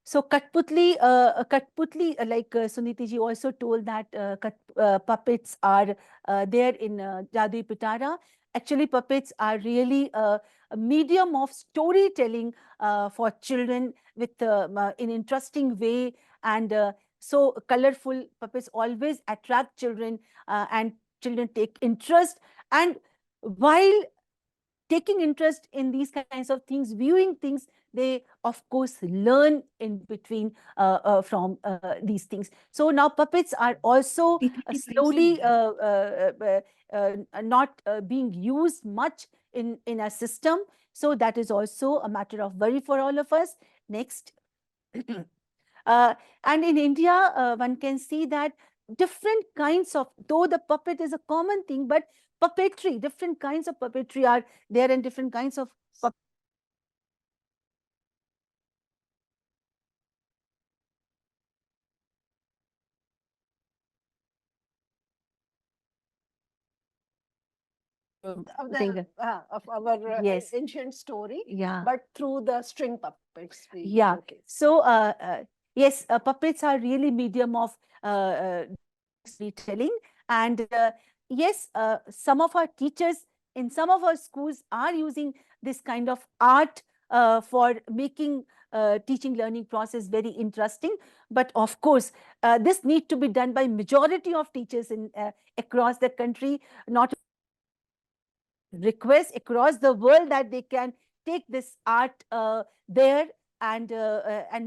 So Kathputli, like Suniti ji also told that puppets are there in Jaadui Pitara. Actually, puppets are really a medium of storytelling for children with in interesting way, and so colorful puppets always attract children, and children take interest. And while taking interest in these kinds of things, viewing things, they of course learn in between from these things. So now puppets are also slowly not being used much in our system. So that is also a matter of worry for all of us. Next. And in India, one can see that different kinds of, though the puppet is a common thing, but puppetry, different kinds of puppetry are there, and different kinds of of our yes, ancient story, yeah, but through the string puppets. Yeah. So yes, puppets are really medium of storytelling, and yes, some of our teachers in some of our schools are using this kind of art for making teaching learning process very interesting. But of course, this need to be done by majority of teachers in across the country, not request across the world that they can take this art there and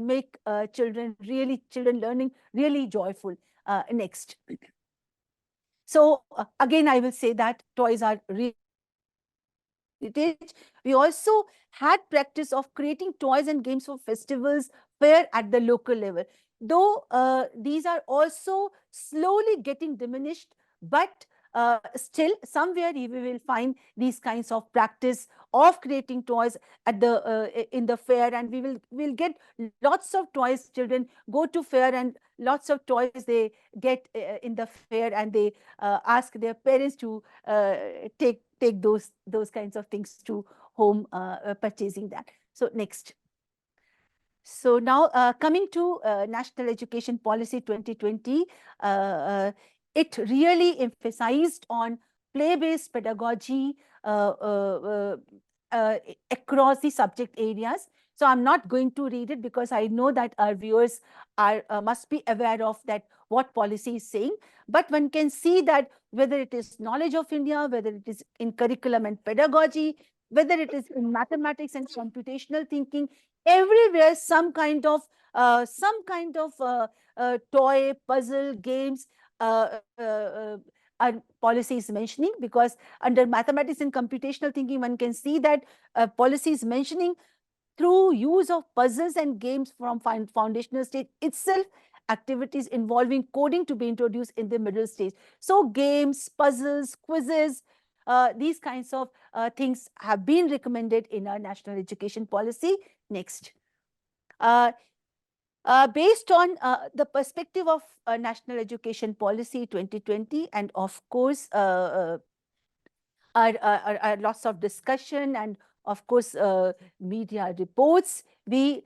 make children learning really joyful. Next. So again, I will say that toys are really. We also had practice of creating toys and games for festivals, fair at the local level. Though these are also slowly getting diminished, but still somewhere we will find these kinds of practice of creating toys at the in the fair, and we'll get lots of toys. Children go to fair and lots of toys they get in the fair, and they ask their parents to take those kinds of things to home, purchasing that. So next. So now coming to National Education Policy 2020, it really emphasized on play-based pedagogy across the subject areas. So I'm not going to read it because I know that our viewers are must be aware of that what policy is saying. But one can see that whether it is knowledge of India, whether it is in curriculum and pedagogy, whether it is in mathematics and computational thinking, everywhere some kind of toy, puzzle, games, our policy is mentioning, because under mathematics and computational thinking, one can see that policy is mentioning through use of puzzles and games from foundational stage itself, activities involving coding to be introduced in the middle stage. So games, puzzles, quizzes, these kinds of things have been recommended in our national education policy. Next. Based on the perspective of National Education Policy 2020, and of course, lots of discussion and of course, media reports, we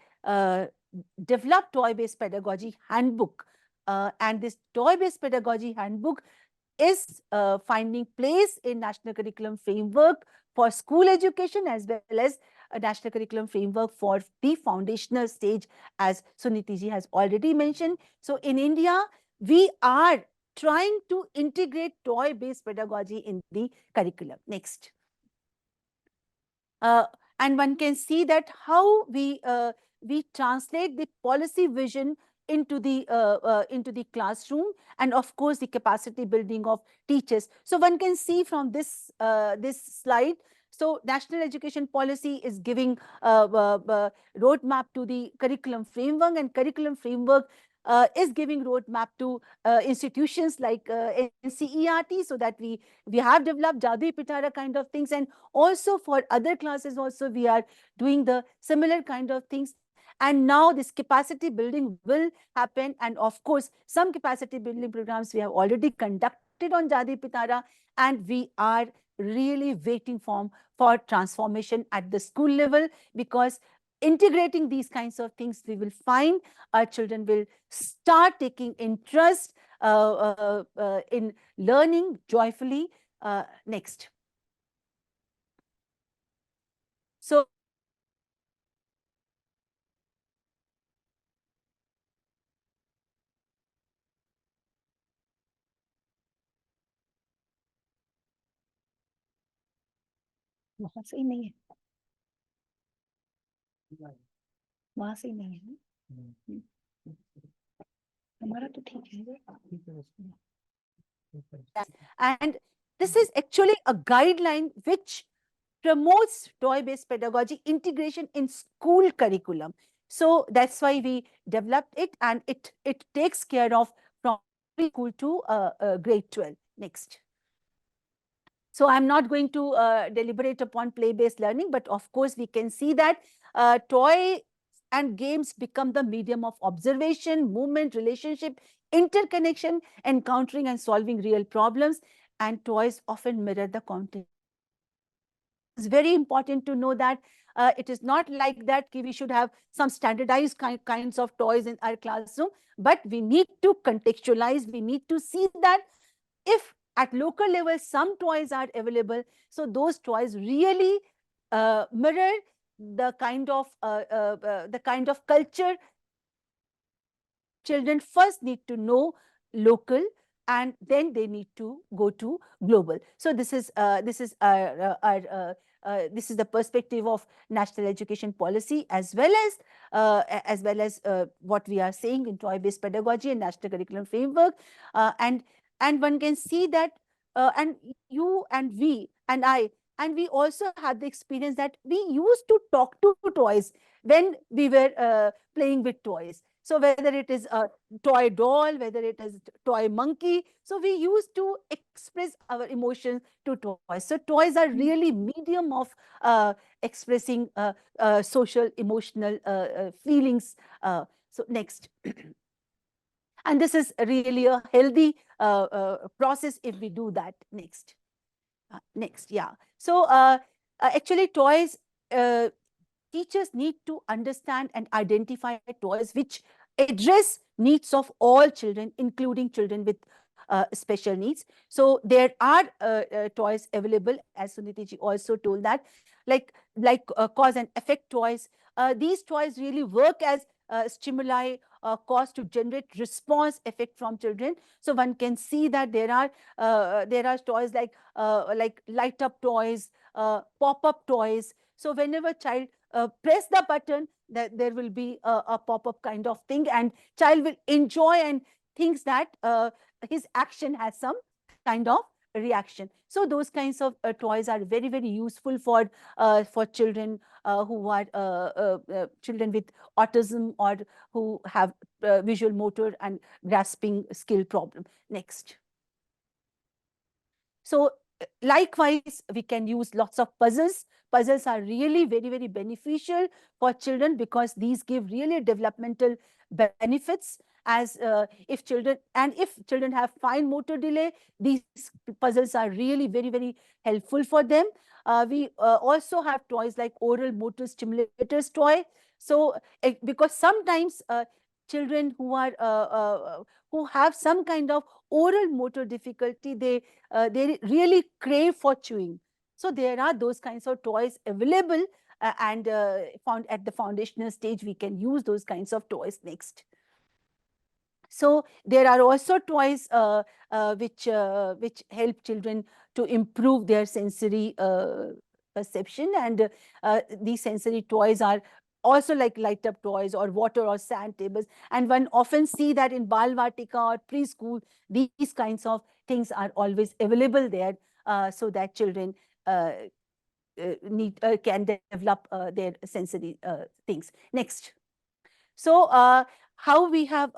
developed toy-based pedagogy handbook. And this toy-based pedagogy handbook is finding place in National Curriculum Framework for school education, as well as a National Curriculum Framework for the foundational stage, as Suniti ji has already mentioned. So in India, we are trying to integrate toy-based pedagogy in the curriculum. Next. And one can see that how we translate the policy vision into the classroom, and of course the capacity building of teachers. So one can see from this this slide. So National Education Policy is giving roadmap to the curriculum framework, and curriculum framework is giving roadmap to institutions like NCERT, so that we have developed Jaadui, Pitara kind of things, and also for other classes also we are doing the similar kind of things. And now this capacity building will happen, and of course some capacity building programs we have already conducted on Jaadui, Pitara, and we are really waiting for transformation at the school level, because integrating these kinds of things, we will find our children will start taking interest in learning joyfully. Next. So वहाँ से ही नहीं है, वहाँ से ही नहीं है, हमारा तो ठीक है. And this is actually a guideline which promotes toy-based pedagogy integration in school curriculum. So that's why we developed it, and it takes care of from preschool to grade 12. Next. So I'm not going to deliberate upon play-based learning, but of course we can see that toy and games become the medium of observation, movement, relationship, interconnection, encountering and solving real problems, and toys often mirror the content. It's very important to know that it is not like that we should have some standardized kinds of toys in our classroom, but we need to contextualize. We need to see that if at local level some toys are available, so those toys really mirror the kind of culture children first need to know local, and then they need to go to global. So this is the perspective of National Education Policy, as well as what we are saying in toy-based pedagogy and National Curriculum Framework, and one can see that, and you and we and I, and we also had the experience that we used to talk to toys when we were playing with toys. So whether it is a toy doll, whether it is toy monkey, so we used to express our emotions to toys. So toys are really medium of expressing social, emotional feelings. So next. And this is really a healthy process if we do that. Next. Next, yeah. So actually toys, teachers need to understand and identify toys which address needs of all children, including children with special needs. So there are toys available, as Suniti ji also told that, like cause and effect toys. These toys really work as stimuli cause to generate response effect from children. So one can see that there are toys like light up toys, pop-up toys. So whenever child press the button, that there will be a pop-up kind of thing, and child will enjoy and thinks that his action has some kind of reaction. So those kinds of toys are very, very useful for children who are children with autism, or who have visual motor and grasping skill problem. Next. So likewise, we can use lots of puzzles. Puzzles are really very, very beneficial for children, because these give really developmental benefits. As if children have fine motor delay, these puzzles are really very, very helpful for them. We also have toys like oral motor stimulators toy. So because sometimes children who have some kind of oral motor difficulty, they really crave for chewing. So there are those kinds of toys available, and found at the foundational stage, we can use those kinds of toys. Next. So there are also toys which help children to improve their sensory perception, and these sensory toys are also like light up toys or water or sand tables. And one often see that in Balvatika or preschool, these kinds of things are always available there, so that children can develop their sensory things. Next. So how we have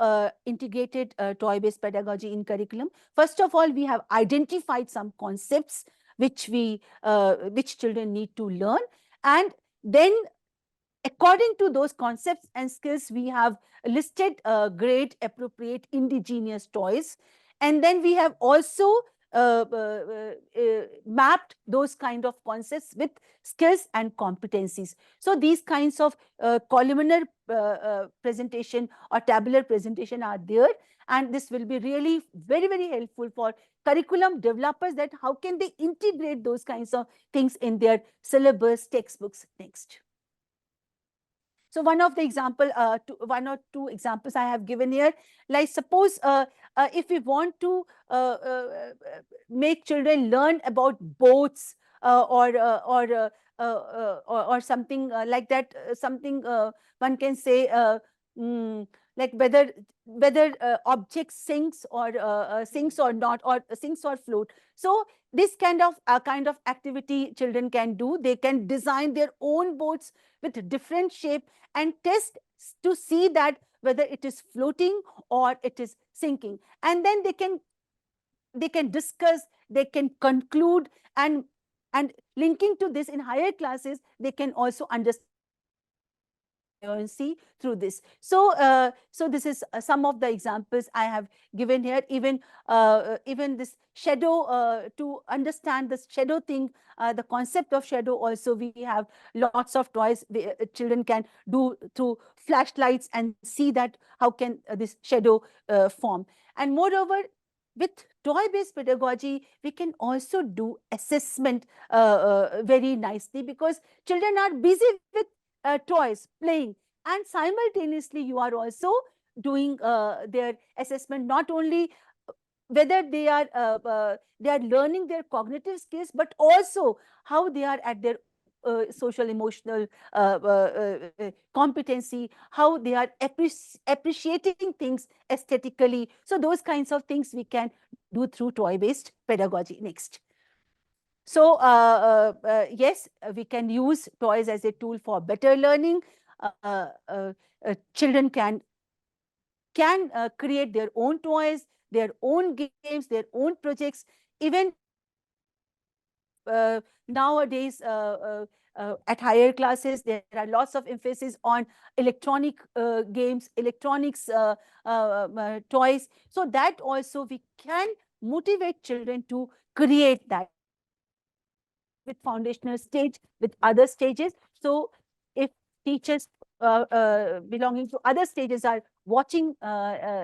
integrated toy-based pedagogy in curriculum? First of all, we have identified some concepts which children need to learn, and then according to those concepts and skills, we have listed grade appropriate indigenous toys, and then we have also mapped those kind of concepts with skills and competencies. So these kinds of columnar presentation or tabular presentation are there, and this will be really very, very helpful for curriculum developers, that how can they integrate those kinds of things in their syllabus, textbooks. Next. So one of the example, one or two examples I have given here, like suppose if we want to make children learn about boats or something like that, something one can say like whether object sinks or not, or sinks or float. So this kind of activity children can do. They can design their own boats with different shape and test to see that whether it is floating or it is sinking, and then they can discuss, they can conclude, and linking to this in higher classes, they can also understand through this. So so this is some of the examples I have given here. Even this shadow, to understand this shadow thing, the concept of shadow, also we have lots of toys children can do through flashlights and see that how can this shadow form. And moreover, with toy-based pedagogy, we can also do assessment very nicely, because children are busy with toys, playing, and simultaneously you are also doing their assessment, not only whether they are learning their cognitive skills, but also how they are at their social emotional competency, how they are appreciating things aesthetically. So those kinds of things we can do through toy-based pedagogy. Next. So yes, we can use toys as a tool for better learning. Children can create their own toys, their own games, their own projects. Even nowadays, at higher classes, there are lots of emphasis on electronic games, electronics toys. So that also we can motivate children to create that with foundational stage, with other stages. So if teachers belonging to other stages are watching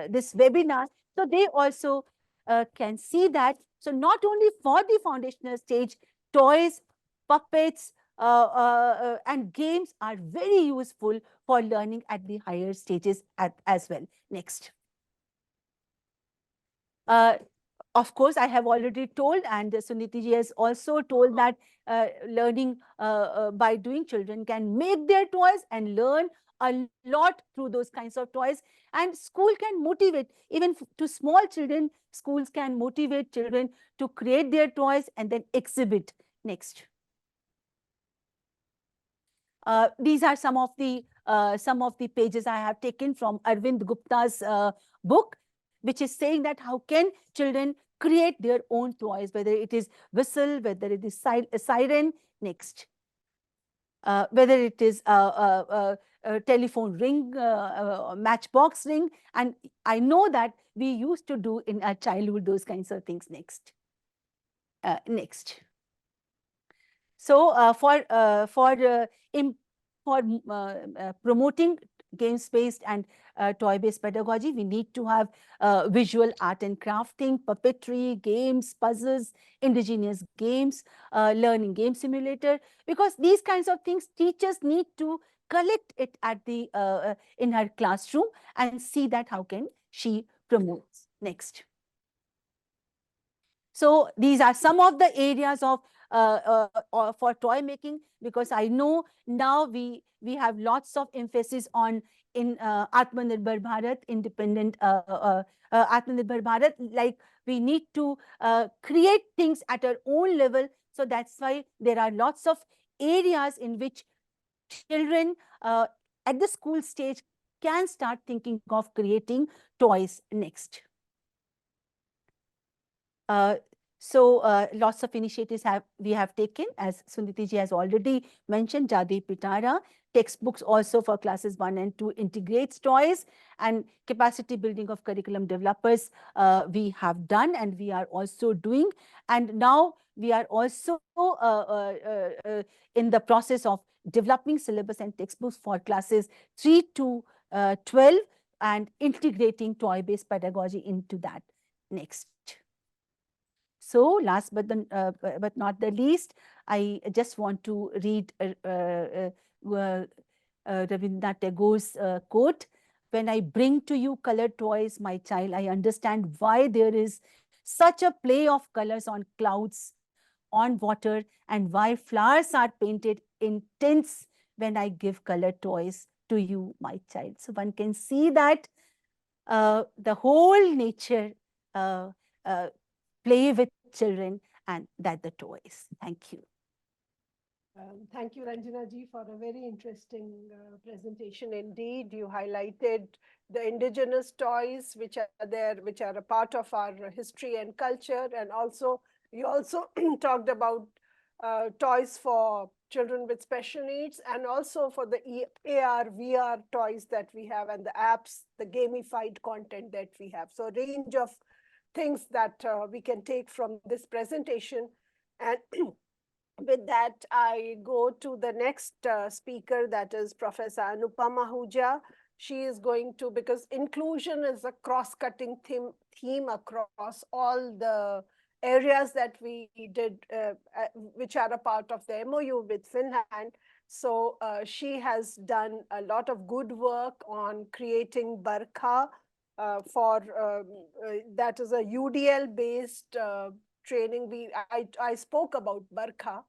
this webinar, so they also can see that. So not only for the foundational stage, toys, puppets, and games are very useful for learning at the higher stages as well. Next. Of course, I have already told, and Suniti ji has also told, that learning by doing, children can make their toys and learn a lot through those kinds of toys. And school can motivate, even to small children, schools can motivate children to create their toys and then exhibit. Next. These are some of the pages I have taken from Arvind Gupta's book, which is saying that how can children create their own toys, whether it is whistle, whether it is a siren. Next. Whether it is a telephone ring, matchbox ring. And I know that we used to do in our childhood those kinds of things. Next. Next. So for promoting games-based and toy-based pedagogy, we need to have visual art and crafting, puppetry, games, puzzles, indigenous games, learning game simulator, because these kinds of things teachers need to collect it at the in her classroom and see that how can she promotes. Next. So these are some of the areas of for toy making, because I know now we have lots of emphasis on in Atmanirbhar Bharat, independent Atmanirbhar Bharat, like we need to create things at our own level. So that's why there are lots of areas in which children at the school stage can start thinking of creating toys. Next. So lots of initiatives we have taken, as Suniti ji has already mentioned. Jaadui Pitara, textbooks also for classes 1 and 2 integrates toys, and capacity building of curriculum developers we have done and we are also doing. And now we are also in the process of developing syllabus and textbooks for classes 3 to 12 and integrating toy-based pedagogy into that. Next. So last but not the least, I just want to read Rabindranath Tagore's quote. When I bring to you colored toys, my child, I understand why there is such a play of colors on clouds, on water, and why flowers are painted in tints when I give colored toys to you, my child. So one can see that the whole nature play with children, and that the toys. Thank you. Thank you, Ranjana ji, for a very interesting presentation indeed. You highlighted the indigenous toys which are there, which are a part of our history and culture, and also you also talked about toys for children with special needs, and also for the AR, VR toys that we have, and the apps, the gamified content that we have. So a range of things that we can take from this presentation. And with that, I go to the next speaker, that is Professor Anupam Ahuja. She is going to, because inclusion is a cross-cutting theme across all the areas that we did, which are a part of the MOU with Finland. So she has done a lot of good work on creating Barkha, that is a UDL based training. I spoke about Barkha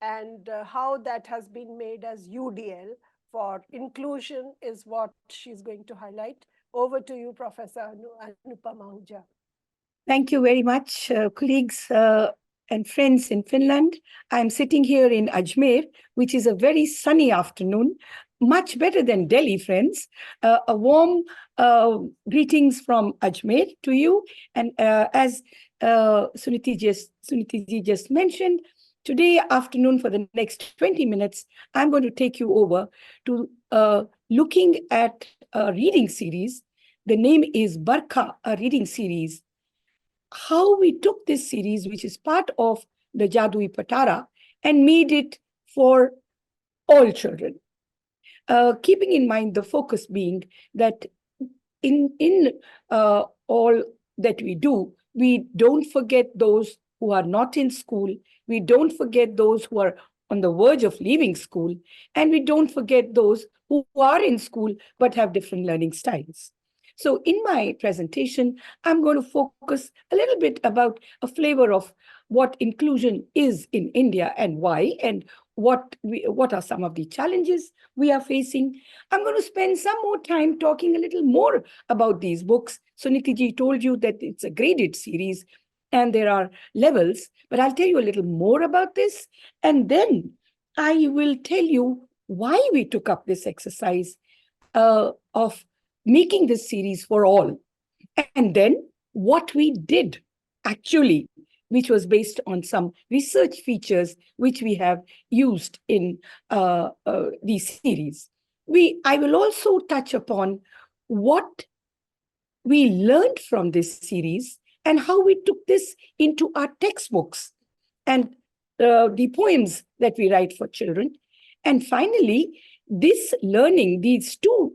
and how that has been made as UDL for inclusion is what she's going to highlight. Over to you, Professor Anupam Ahuja. Thank you very much, colleagues and friends in Finland. I'm sitting here in Ajmer, which is a very sunny afternoon, much better than Delhi, friends. A warm greetings from Ajmer to you. And as Suniti ji just mentioned, today afternoon for the next 20 minutes, I'm going to take you over to looking at a reading series. The name is Barkha, a reading series. How we took this series, which is part of the Jaadui Pitara, and made it for all children. Keeping in mind the focus being that in all that we do, We don't forget those who are not in school. We don't forget those who are on the verge of leaving school. And we don't forget those who are in school but have different learning styles. So in my presentation, I'm going to focus a little bit about a flavor of what inclusion is in India and why, and what are some of the challenges we are facing. I'm going to spend some more time talking a little more about these books. Suniti ji told you that it's a graded series and there are levels, but I'll tell you a little more about this. And then I will tell you why we took up this exercise of making this series for all. And then what we did actually, which was based on some research features which we have used in the series. I will also touch upon what we learned from this series and how we took this into our textbooks and the poems that we write for children. And finally, this learning, these two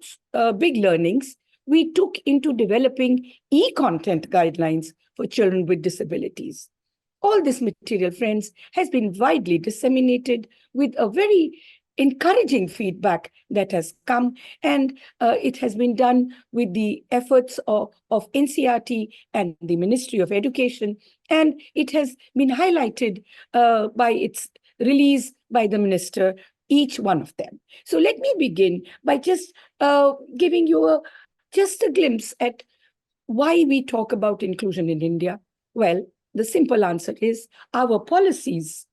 big learnings, we took into developing e-content guidelines for children with disabilities. All this material, friends, has been widely disseminated with a very encouraging feedback that has come, and it has been done with the efforts of NCERT and the Ministry of Education, and it has been highlighted by its release by the minister, each one of them. So let me begin by just giving you just a glimpse at why we talk about inclusion in India. Well, the simple answer is our policies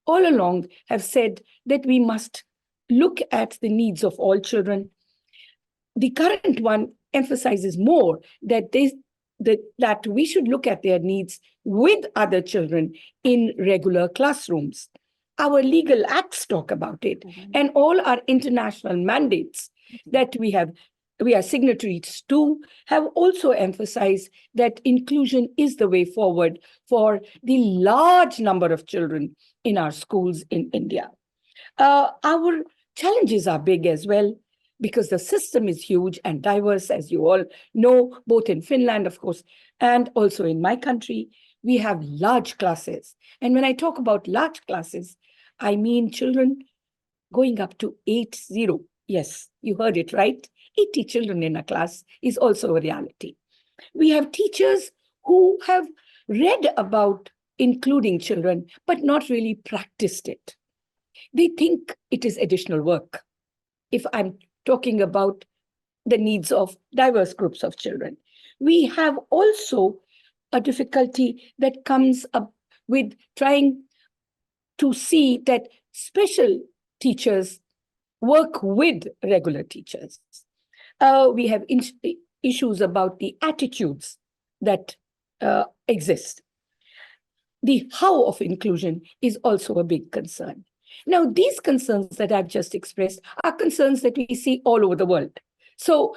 all along have said that we must look at the needs of all children. The current one emphasizes more that we should look at their needs with other children in regular classrooms. Our legal acts talk about it, and all our international mandates that we are signatories to have also emphasized that inclusion is the way forward for the large number of children in our schools in India. Our challenges are big as well, because the system is huge and diverse, as you all know, both in Finland, of course, and also in my country. We have large classes. And when I talk about large classes, I mean children going up to 80. Yes, you heard it right. 80 children in a class is also a reality. We have teachers who have read about including children, but not really practiced it. They think it is additional work. If I'm talking about the needs of diverse groups of children, we have also a difficulty that comes up with trying to see that special teachers work with regular teachers. We have issues about the attitudes that exist. The how of inclusion is also a big concern. Now, these concerns that I've just expressed are concerns that we see all over the world. So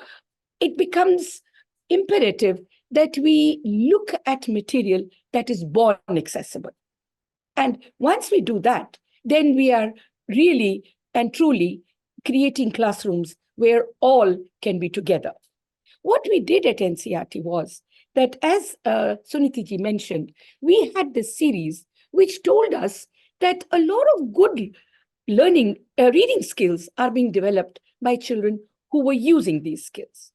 it becomes imperative that we look at material that is born accessible. And once we do that, then we are really and truly creating classrooms where all can be together. What we did at NCERT was that, as Suniti ji mentioned, we had this series which told us that a lot of good reading skills are being developed by children who were using these skills.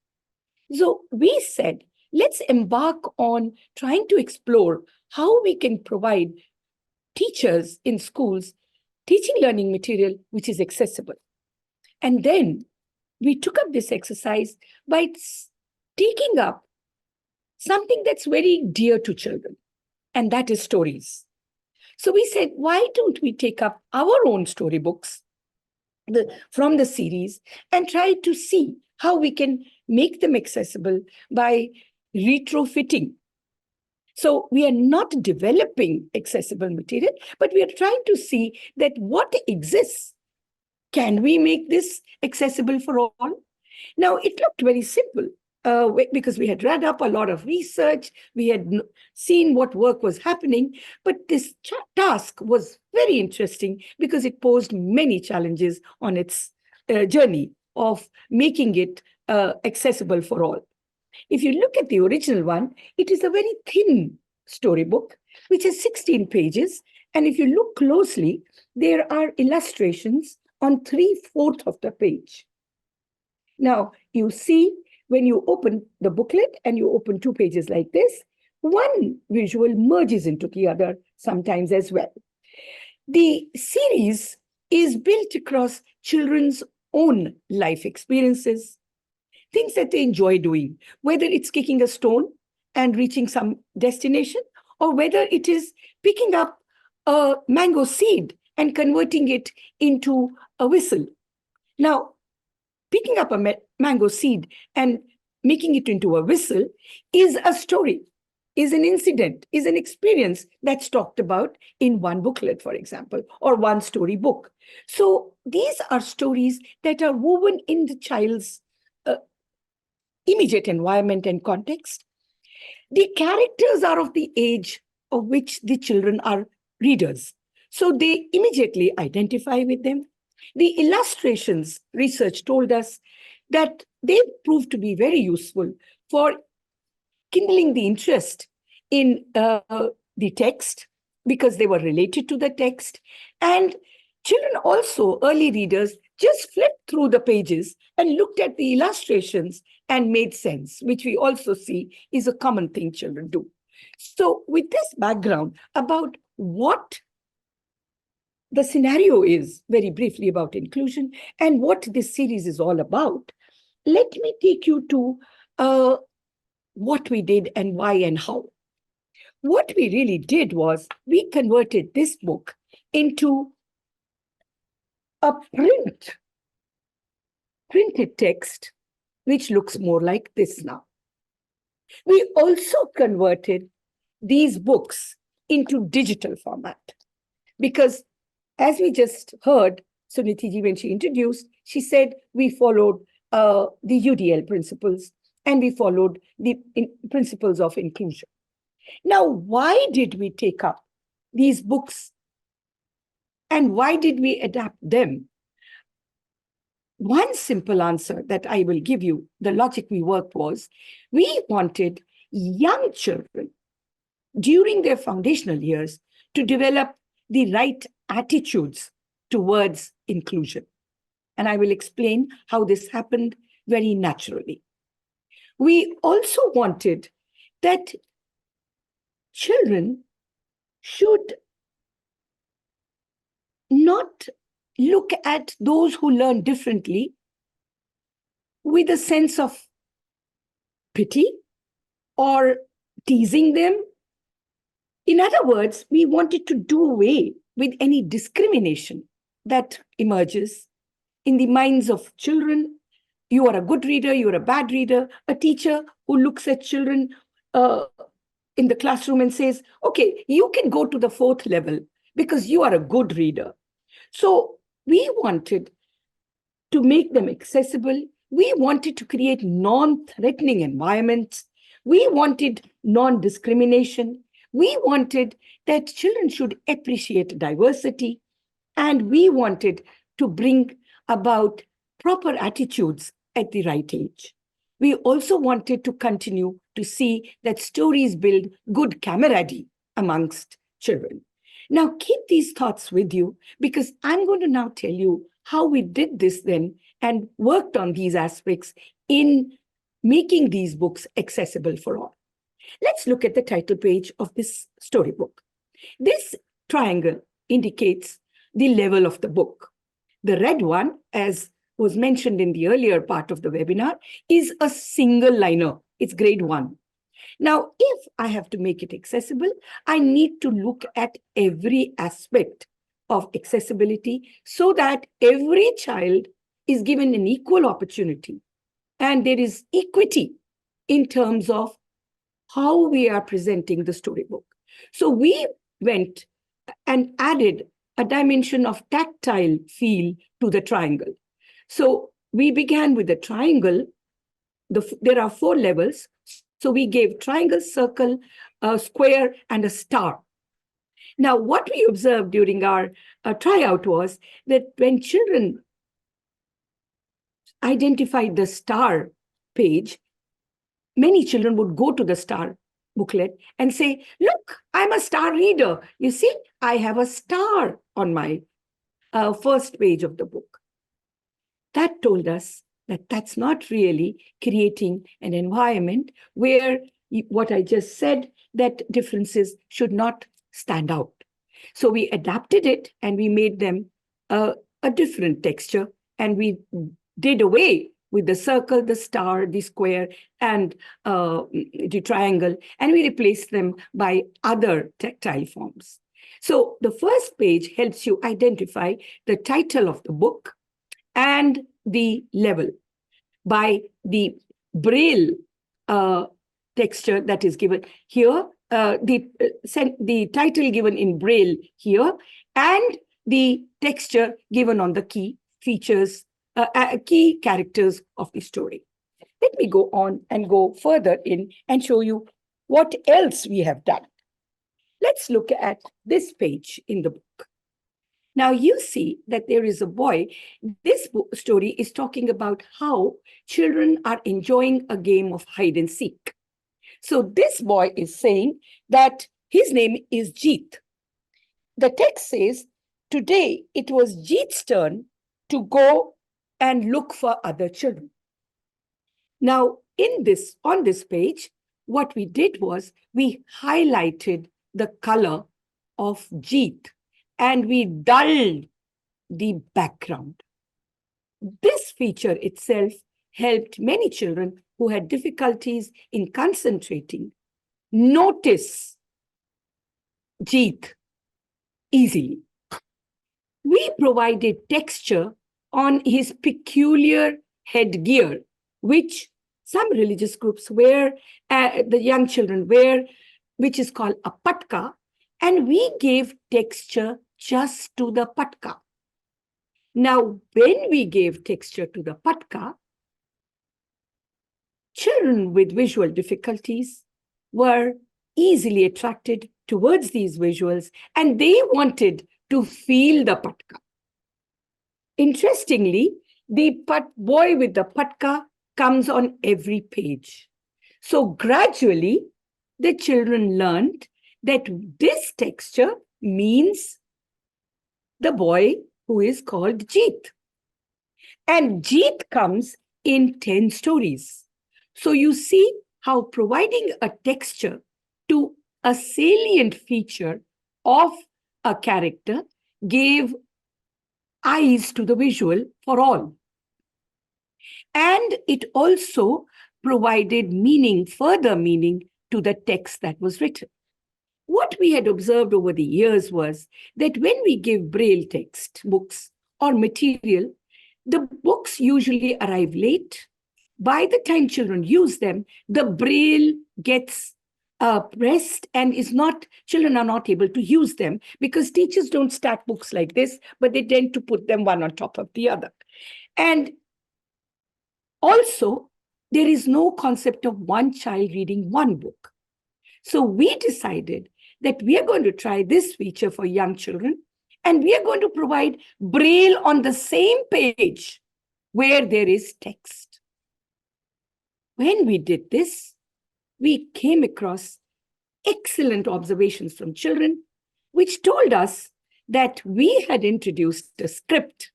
So we said, let's embark on trying to explore how we can provide teachers in schools teaching learning material which is accessible. And then we took up this exercise by taking up something that's very dear to children, and that is stories. So we said, why don't we take up our own storybooks from the series and try to see how we can make them accessible by retrofitting. So we are not developing accessible material, but we are trying to see that what exists, can we make this accessible for all? Now, it looked very simple because we had read up a lot of research, we had seen what work was happening, but this task was very interesting because it posed many challenges on its journey of making it accessible for all. If you look at the original one, it is a very thin storybook, which is 16 pages. And if you look closely, there are illustrations on 3/4 of the page. Now, you see, when you open the booklet and you open 2 pages like this, one visual merges into the other sometimes as well. The series is built across children's own life experiences, things that they enjoy doing, whether it's kicking a stone and reaching some destination, or whether it is picking up a mango seed and converting it into a whistle. Now, picking up a mango seed and making it into a whistle is a story, is an incident, is an experience that's talked about in one booklet, for example, or one story book. So these are stories that are woven in the child's immediate environment and context. The characters are of the age of which the children are readers, so they immediately identify with them. The illustrations, research told us that they proved to be very useful for kindling the interest in the text because they were related to the text. And children also, early readers, just flipped through the pages and looked at the illustrations and made sense, which we also see is a common thing children do. So with this background about what the scenario is, very briefly, about inclusion and what this series is all about, let me take you to what we did and why and how. What we really did was we converted this book into a printed text, which looks more like this now. We also converted these books into digital format because, as we just heard, Suniti, when she introduced, she said we followed the UDL principles and we followed the principles of inclusion. Now, why did we take up these books and why did we adapt them? One simple answer that I will give you, the logic we worked was, we wanted young children during their foundational years to develop the right attitudes towards inclusion. And I will explain how this happened very naturally. We also wanted that children should not look at those who learn differently with a sense of pity or teasing them. In other words, we wanted to do away with any discrimination that emerges in the minds of children. You are a good reader, you are a bad reader. A teacher who looks at children in the classroom and says, okay, you can go to the 4th level because you are a good reader. So we wanted to make them accessible. We wanted to create non-threatening environments. We wanted non-discrimination. We wanted that children should appreciate diversity. And we wanted to bring about proper attitudes at the right age. We also wanted to continue to see that stories build good camaraderie amongst children. Now, keep these thoughts with you because I'm going to now tell you how we did this then and worked on these aspects in making these books accessible for all. Let's look at the title page of this storybook. This triangle indicates the level of the book. The red one, as was mentioned in the earlier part of the webinar, is a single liner. It's grade 1. Now, if I have to make it accessible, I need to look at every aspect of accessibility so that every child is given an equal opportunity and there is equity in terms of how we are presenting the storybook. So we went and added a dimension of tactile feel to the triangle. So we began with the triangle. There are 4 levels. So we gave triangle, circle, a square, and a star. Now, what we observed during our tryout was that when children identified the star page, many children would go to the star booklet and say, look, I'm a star reader. You see, I have a star on my first page of the book. That told us that that's not really creating an environment where what I just said, that differences should not stand out. So we adapted it and we made them a different texture, and we did away with the circle, the star, the square, and the triangle, and we replaced them by other tactile forms. So the first page helps you identify the title of the book and the level by the Braille texture that is given here, the title given in Braille here, and the texture given on the key features, key characters of the story. Let me go on and go further in and show you what else we have done. Let's look at this page in the book. Now you see that there is a boy. This story is talking about how children are enjoying a game of hide and seek. So this boy is saying that his name is Jeet. The text says, today it was Jeet's turn to go and look for other children. Now on this page, what we did was we highlighted the color of Jeet and we dulled the background. This feature itself helped many children who had difficulties in concentrating notice Jeet easily. We provided texture on his peculiar headgear, which some religious groups wear, the young children wear, which is called a patka, and we gave texture just to the patka. Now, when we gave texture to the patka, children with visual difficulties were easily attracted towards these visuals, and they wanted to feel the patka. Interestingly, the boy with the patka comes on every page. So gradually, the children learned that this texture means the boy who is called Jeet. And Jeet comes in 10 stories. So you see how providing a texture to a salient feature of a character gave eyes to the visual for all. And it also provided meaning, further meaning to the text that was written. What we had observed over the years was that when we give Braille text books or material, the books usually arrive late. By the time children use them, the Braille gets pressed and children are not able to use them because teachers don't stack books like this, but they tend to put them one on top of the other. And also, there is no concept of one child reading one book. So we decided that we are going to try this feature for young children, and we are going to provide Braille on the same page where there is text. When we did this, we came across excellent observations from children, which told us that we had introduced a script,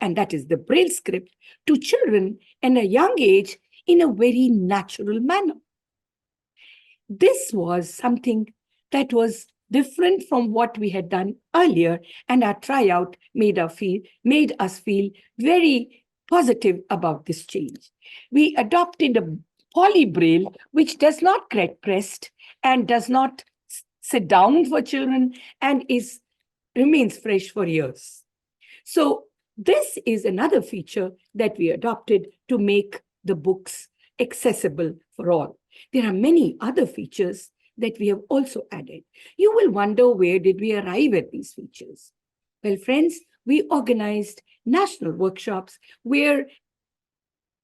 and that is the Braille script, to children at a young age in a very natural manner. This was something that was different from what we had done earlier, and our tryout made us feel very positive about this change. We adopted a poly Braille, which does not get pressed and does not sit down for children and remains fresh for years. So this is another feature that we adopted to make the books accessible for all. There are many other features that we have also added. You will wonder, where did we arrive at these features? Well, friends, we organized national workshops where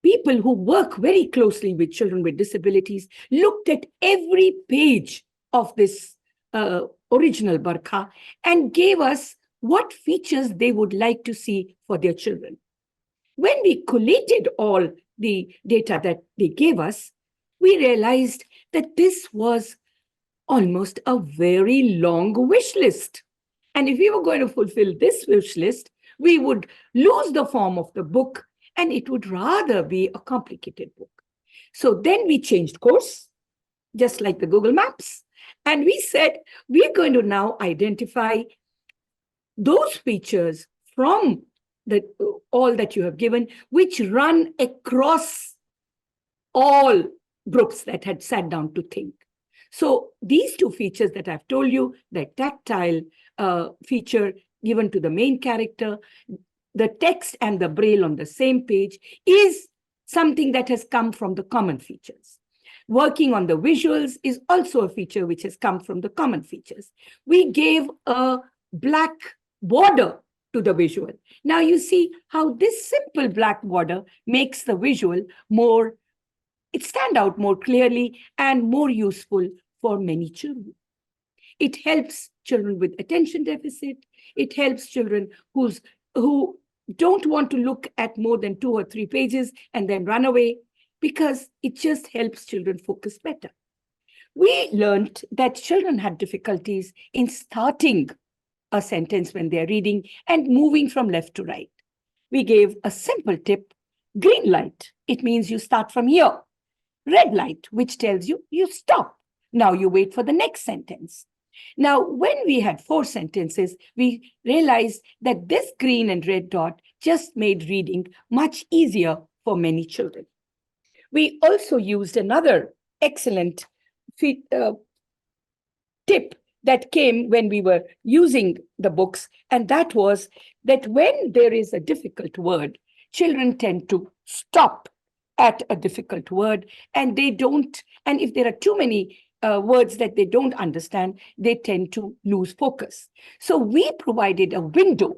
people who work very closely with children with disabilities looked at every page of this original Barkha and gave us what features they would like to see for their children. When we collated all the data that they gave us, we realized that this was almost a very long wish list. And if we were going to fulfill this wish list, we would lose the form of the book and it would rather be a complicated book. So then we changed course, just like the Google Maps. And we said, we're going to now identify those features from all that you have given, which run across all groups that had sat down to think. So these two features that I've told you, the tactile feature given to the main character, the text and the braille on the same page, is something that has come from the common features. Working on the visuals is also a feature which has come from the common features. We gave a black border to the visual. Now you see how this simple black border makes the visual stand out more clearly and more useful for many children. It helps children with attention deficit. It helps children who don't want to look at more than 2 or 3 pages and then run away, because it just helps children focus better. We learned that children had difficulties in starting a sentence when they're reading and moving from left to right. We gave a simple tip: green light, it means you start from here. Red light, which tells you you stop. Now you wait for the next sentence. Now, when we had 4 sentences, we realized that this green and red dot just made reading much easier for many children. We also used another excellent tip that came when we were using the books, and that was that when there is a difficult word, children tend to stop at a difficult word, and if there are too many words that they don't understand, they tend to lose focus. So we provided a window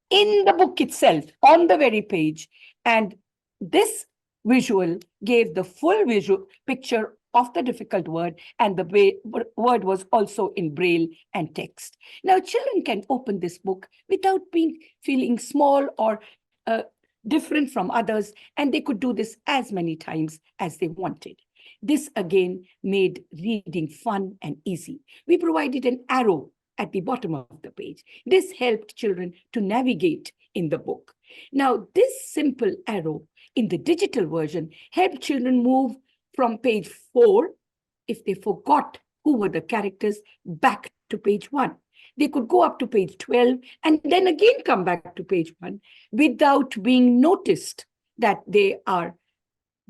in the book itself, on the very page, and this visual gave the full visual picture of the difficult word, and the word was also in braille and text. Now, children can open this book without feeling small or different from others, and they could do this as many times as they wanted. This again made reading fun and easy. We provided an arrow at the bottom of the page. This helped children to navigate in the book. Now, this simple arrow in the digital version helped children move from page 4, if they forgot who were the characters, back to page 1. They could go up to page 12 and then again come back to page 1 without being noticed that they are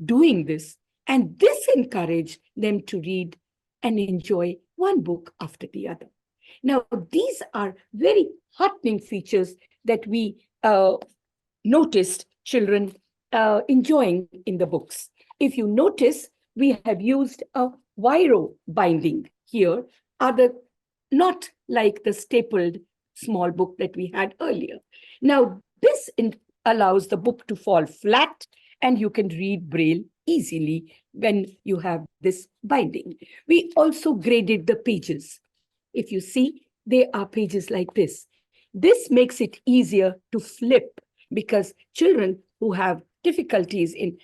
doing this. And this encouraged them to read and enjoy one book after the other. Now, these are very heartening features that we noticed children enjoying in the books. If you notice, we have used a Viro binding here, not like the stapled small book that we had earlier. Now, this allows the book to fall flat, and you can read braille easily when you have this binding. We also graded the pages. If you see, they are pages like this. This makes it easier to flip, because children who have difficulties in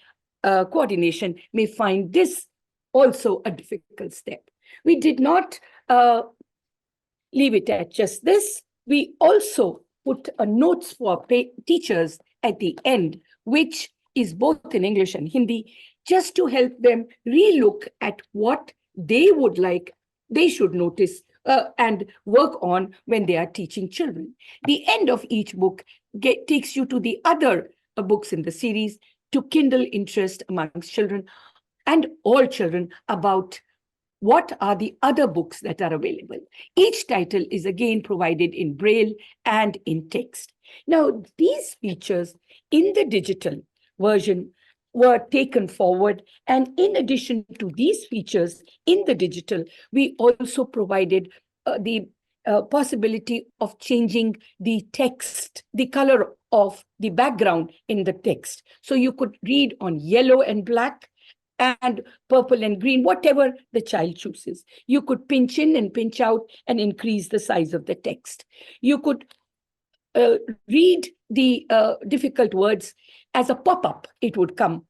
coordination may find this also a difficult step. We did not leave it at just this. We also put a notes for teachers at the end, which is both in English and Hindi, just to help them relook at what they would like, they should notice and work on when they are teaching children. The end of each book takes you to the other books in the series to kindle interest amongst children and all children about what are the other books that are available. Each title is again provided in braille and in text. Now, these features in the digital version were taken forward, and in addition to these features in the digital, we also provided the possibility of changing the text, the color of the background in the text. So you could read on yellow and black and purple and green, whatever the child chooses. You could pinch in and pinch out and increase the size of the text. You could read the difficult words as a pop-up. It would come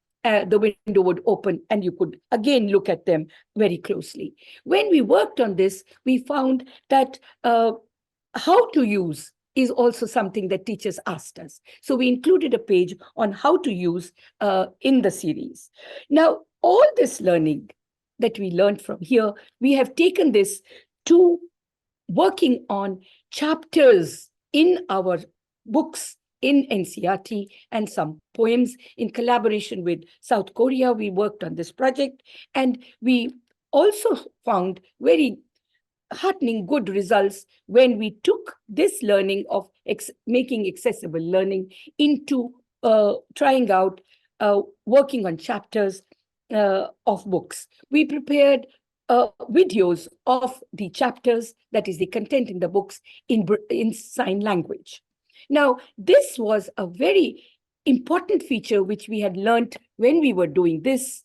the window would open and you could again look at them very closely. When we worked on this, we found that how to use is also something that teachers asked us. So we included a page on how to use in the series. Now, all this learning that we learned from here, we have taken this to working on chapters in our books in NCERT and some poems. In collaboration with South Korea, we worked on this project, and we also found very heartening good results when we took this learning of making accessible learning into trying out working on chapters of books. We prepared videos of the chapters, that is the content in the books, in sign language. Now, this was a very important feature which we had learned when we were doing this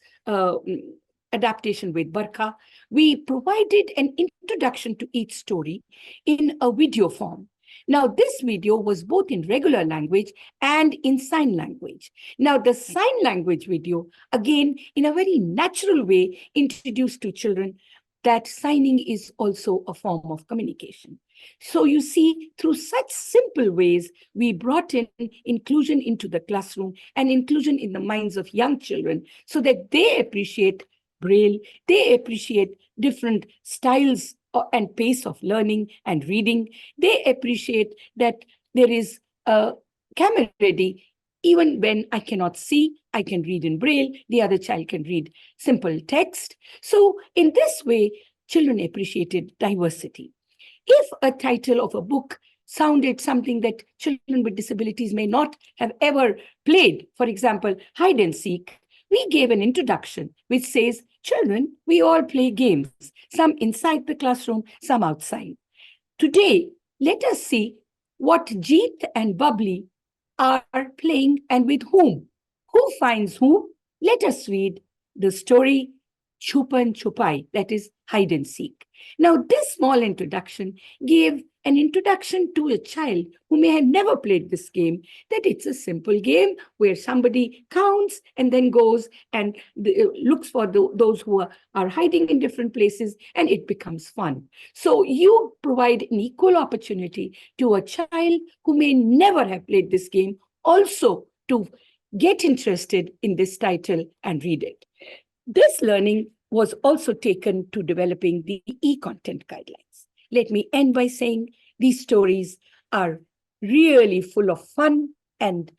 adaptation with Barkha. We provided an introduction to each story in a video form. Now, this video was both in regular language and in sign language. Now, the sign language video, again, in a very natural way, introduced to children that signing is also a form of communication. So you see, through such simple ways, we brought in inclusion into the classroom and inclusion in the minds of young children so that they appreciate Braille, they appreciate different styles and pace of learning and reading. They appreciate that there is a camera ready. Even when I cannot see, I can read in Braille. The other child can read simple text. So in this way, children appreciated diversity. If a title of a book sounded something that children with disabilities may not have ever played, for example, hide and seek, we gave an introduction which says, children, we all play games, some inside the classroom, some outside. Today, let us see what Jeet and Bubbly are playing and with whom. Who finds whom? Let us read the story Chupan Chupai, that is hide and seek. Now, this small introduction gave an introduction to a child who may have never played this game, that it's a simple game where somebody counts and then goes and looks for those who are hiding in different places, and it becomes fun. So you provide an equal opportunity to a child who may never have played this game also to get interested in this title and read it. This learning was also taken to developing the e-content guidelines. Let me end by saying these stories are really full of fun and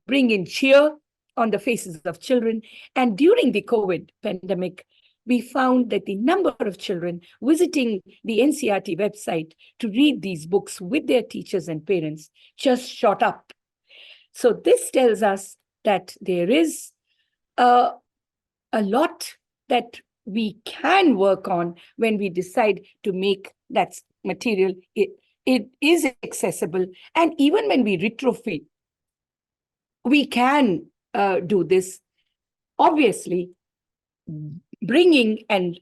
bring in cheer on the faces of children. And during the COVID pandemic, we found that the number of children visiting the NCERT website to read these books with their teachers and parents just shot up. So this tells us that there is a lot that we can work on when we decide to make that material. It is accessible. And even when we retrofit, we can do this. Obviously, bringing and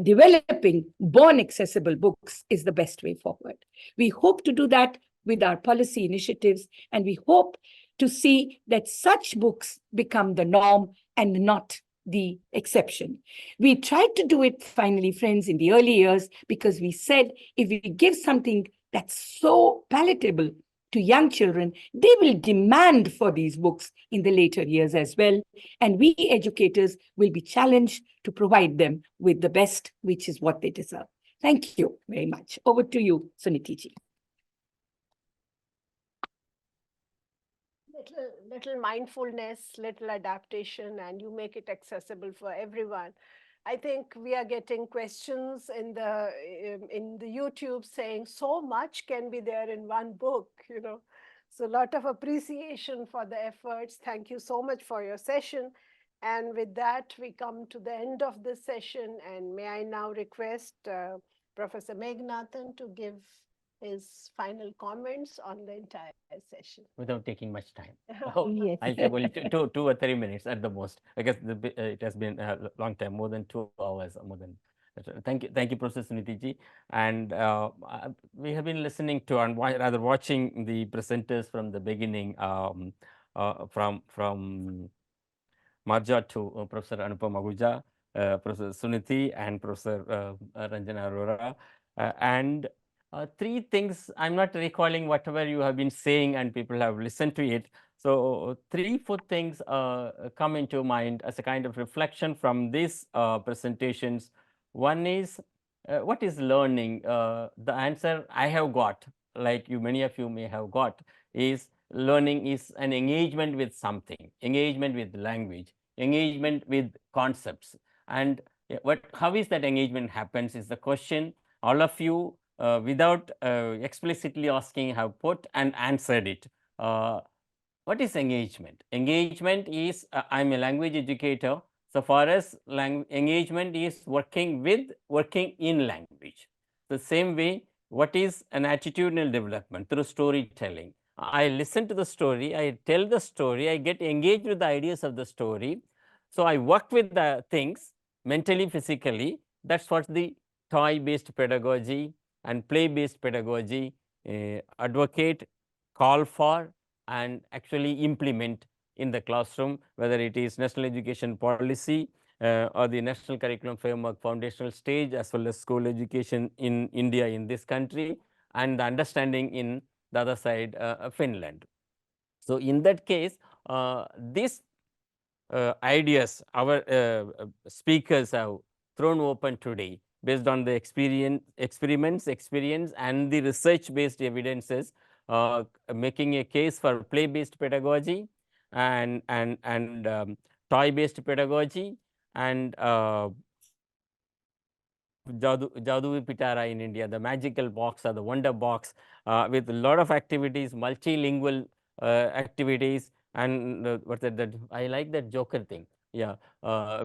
developing born accessible books is the best way forward. We hope to do that with our policy initiatives, and we hope to see that such books become the norm and not the exception. We tried to do it, finally, friends, in the early years, because we said if we give something that's so palatable to young children, they will demand for these books in the later years as well. And we educators will be challenged to provide them with the best, which is what they deserve. Thank you very much. Over to you, Suniti ji. Little mindfulness, little adaptation, and you make it accessible for everyone. I think we are getting questions in the YouTube saying so much can be there in one book, you know. So a lot of appreciation for the efforts. Thank you so much for your session. And with that, we come to the end of this session. And may I now request Professor Meghnathan to give his final comments on the entire session. Without taking much time. Yes. I'll take only 2 or 3 minutes at the most. I guess it has been a long time, more than 2 hours, more than. Thank you, Professor Suniti ji. And we have been listening to and rather watching the presenters from the beginning, from Merja to Professor Anupam Ahuja, Professor Suniti, and Professor Ranjana Arora. And three things, I'm not recalling whatever you have been saying and people have listened to it. So 3-4 things come into mind as a kind of reflection from these presentations. One is, what is learning? The answer I have got, like many of you may have got, is learning is an engagement with something, engagement with language, engagement with concepts. And how is that engagement happens is the question all of you without explicitly asking have put and answered it. What is engagement? Engagement is, I'm a language educator. So for us, engagement is working in language. The same way, what is an attitudinal development? Through storytelling. I listen to the story, I tell the story, I get engaged with the ideas of the story. So I work with the things mentally, physically. That's what the toy-based pedagogy and play-based pedagogy advocate, call for, and actually implement in the classroom, whether it is national education policy or the national curriculum framework foundational stage, as well as school education in India, in this country, and the understanding in the other side, Finland. So in that case, these ideas our speakers have thrown open today, based on the experiments, experience, and the research-based evidences, making a case for play-based pedagogy and toy-based pedagogy and Jaadui Pitara in India, the magical box or the wonder box, with a lot of activities, multilingual activities, and what's that? I like that Joker thing. Yeah,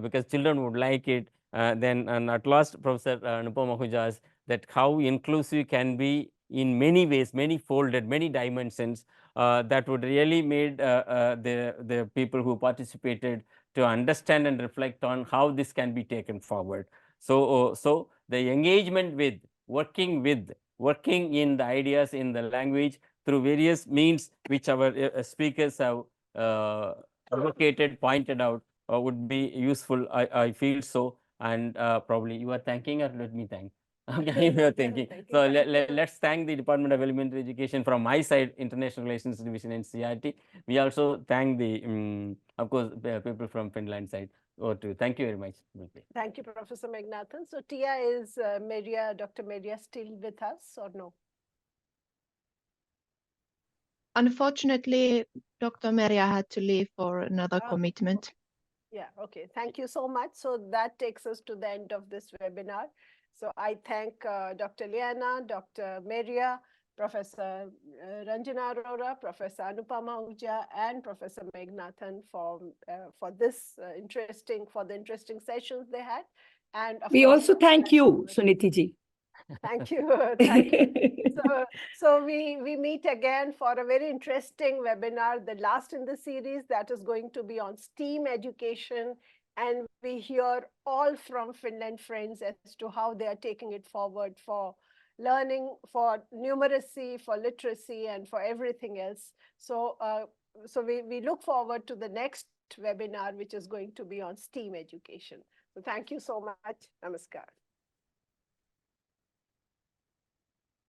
because children would like it. Then, and at last, Professor Anupam Ahuja's that how inclusive can be in many ways, many folded, many dimensions. That would really made the people who participated to understand and reflect on how this can be taken forward. So, so the engagement with, working in the ideas, in the language, through various means which our speakers have advocated, pointed out, would be useful. I feel so, and probably you are thanking, or let me thank. Okay, you are thanking. So let's thank the Department of Elementary Education from my side, International Relations Division, NCERT. We also thank the, of course, people from Finland side. Thank you very much. Thank you, Professor Megnathan. So Tia, is Merja, Dr. Merja still with us or no? Unfortunately, Dr. Merja had to leave for another commitment. Yeah, okay. Thank you so much. So that takes us to the end of this webinar. So I thank Dr. Leena, Dr. Merja, Professor Ranjana Arora, Professor Anupam Ahuja, and Professor Megnathan for the interesting sessions they had. And of we course, also thank you, Suniti ji. Thank you. Thank you. So we meet again for a very interesting webinar, the last in the series, that is going to be on STEAM education. And we hear all from Finland friends as to how they are taking it forward for learning, for numeracy, for literacy, and for everything else. So, so we look forward to the next webinar, which is going to be on STEAM education. So thank you so much. Namaskar.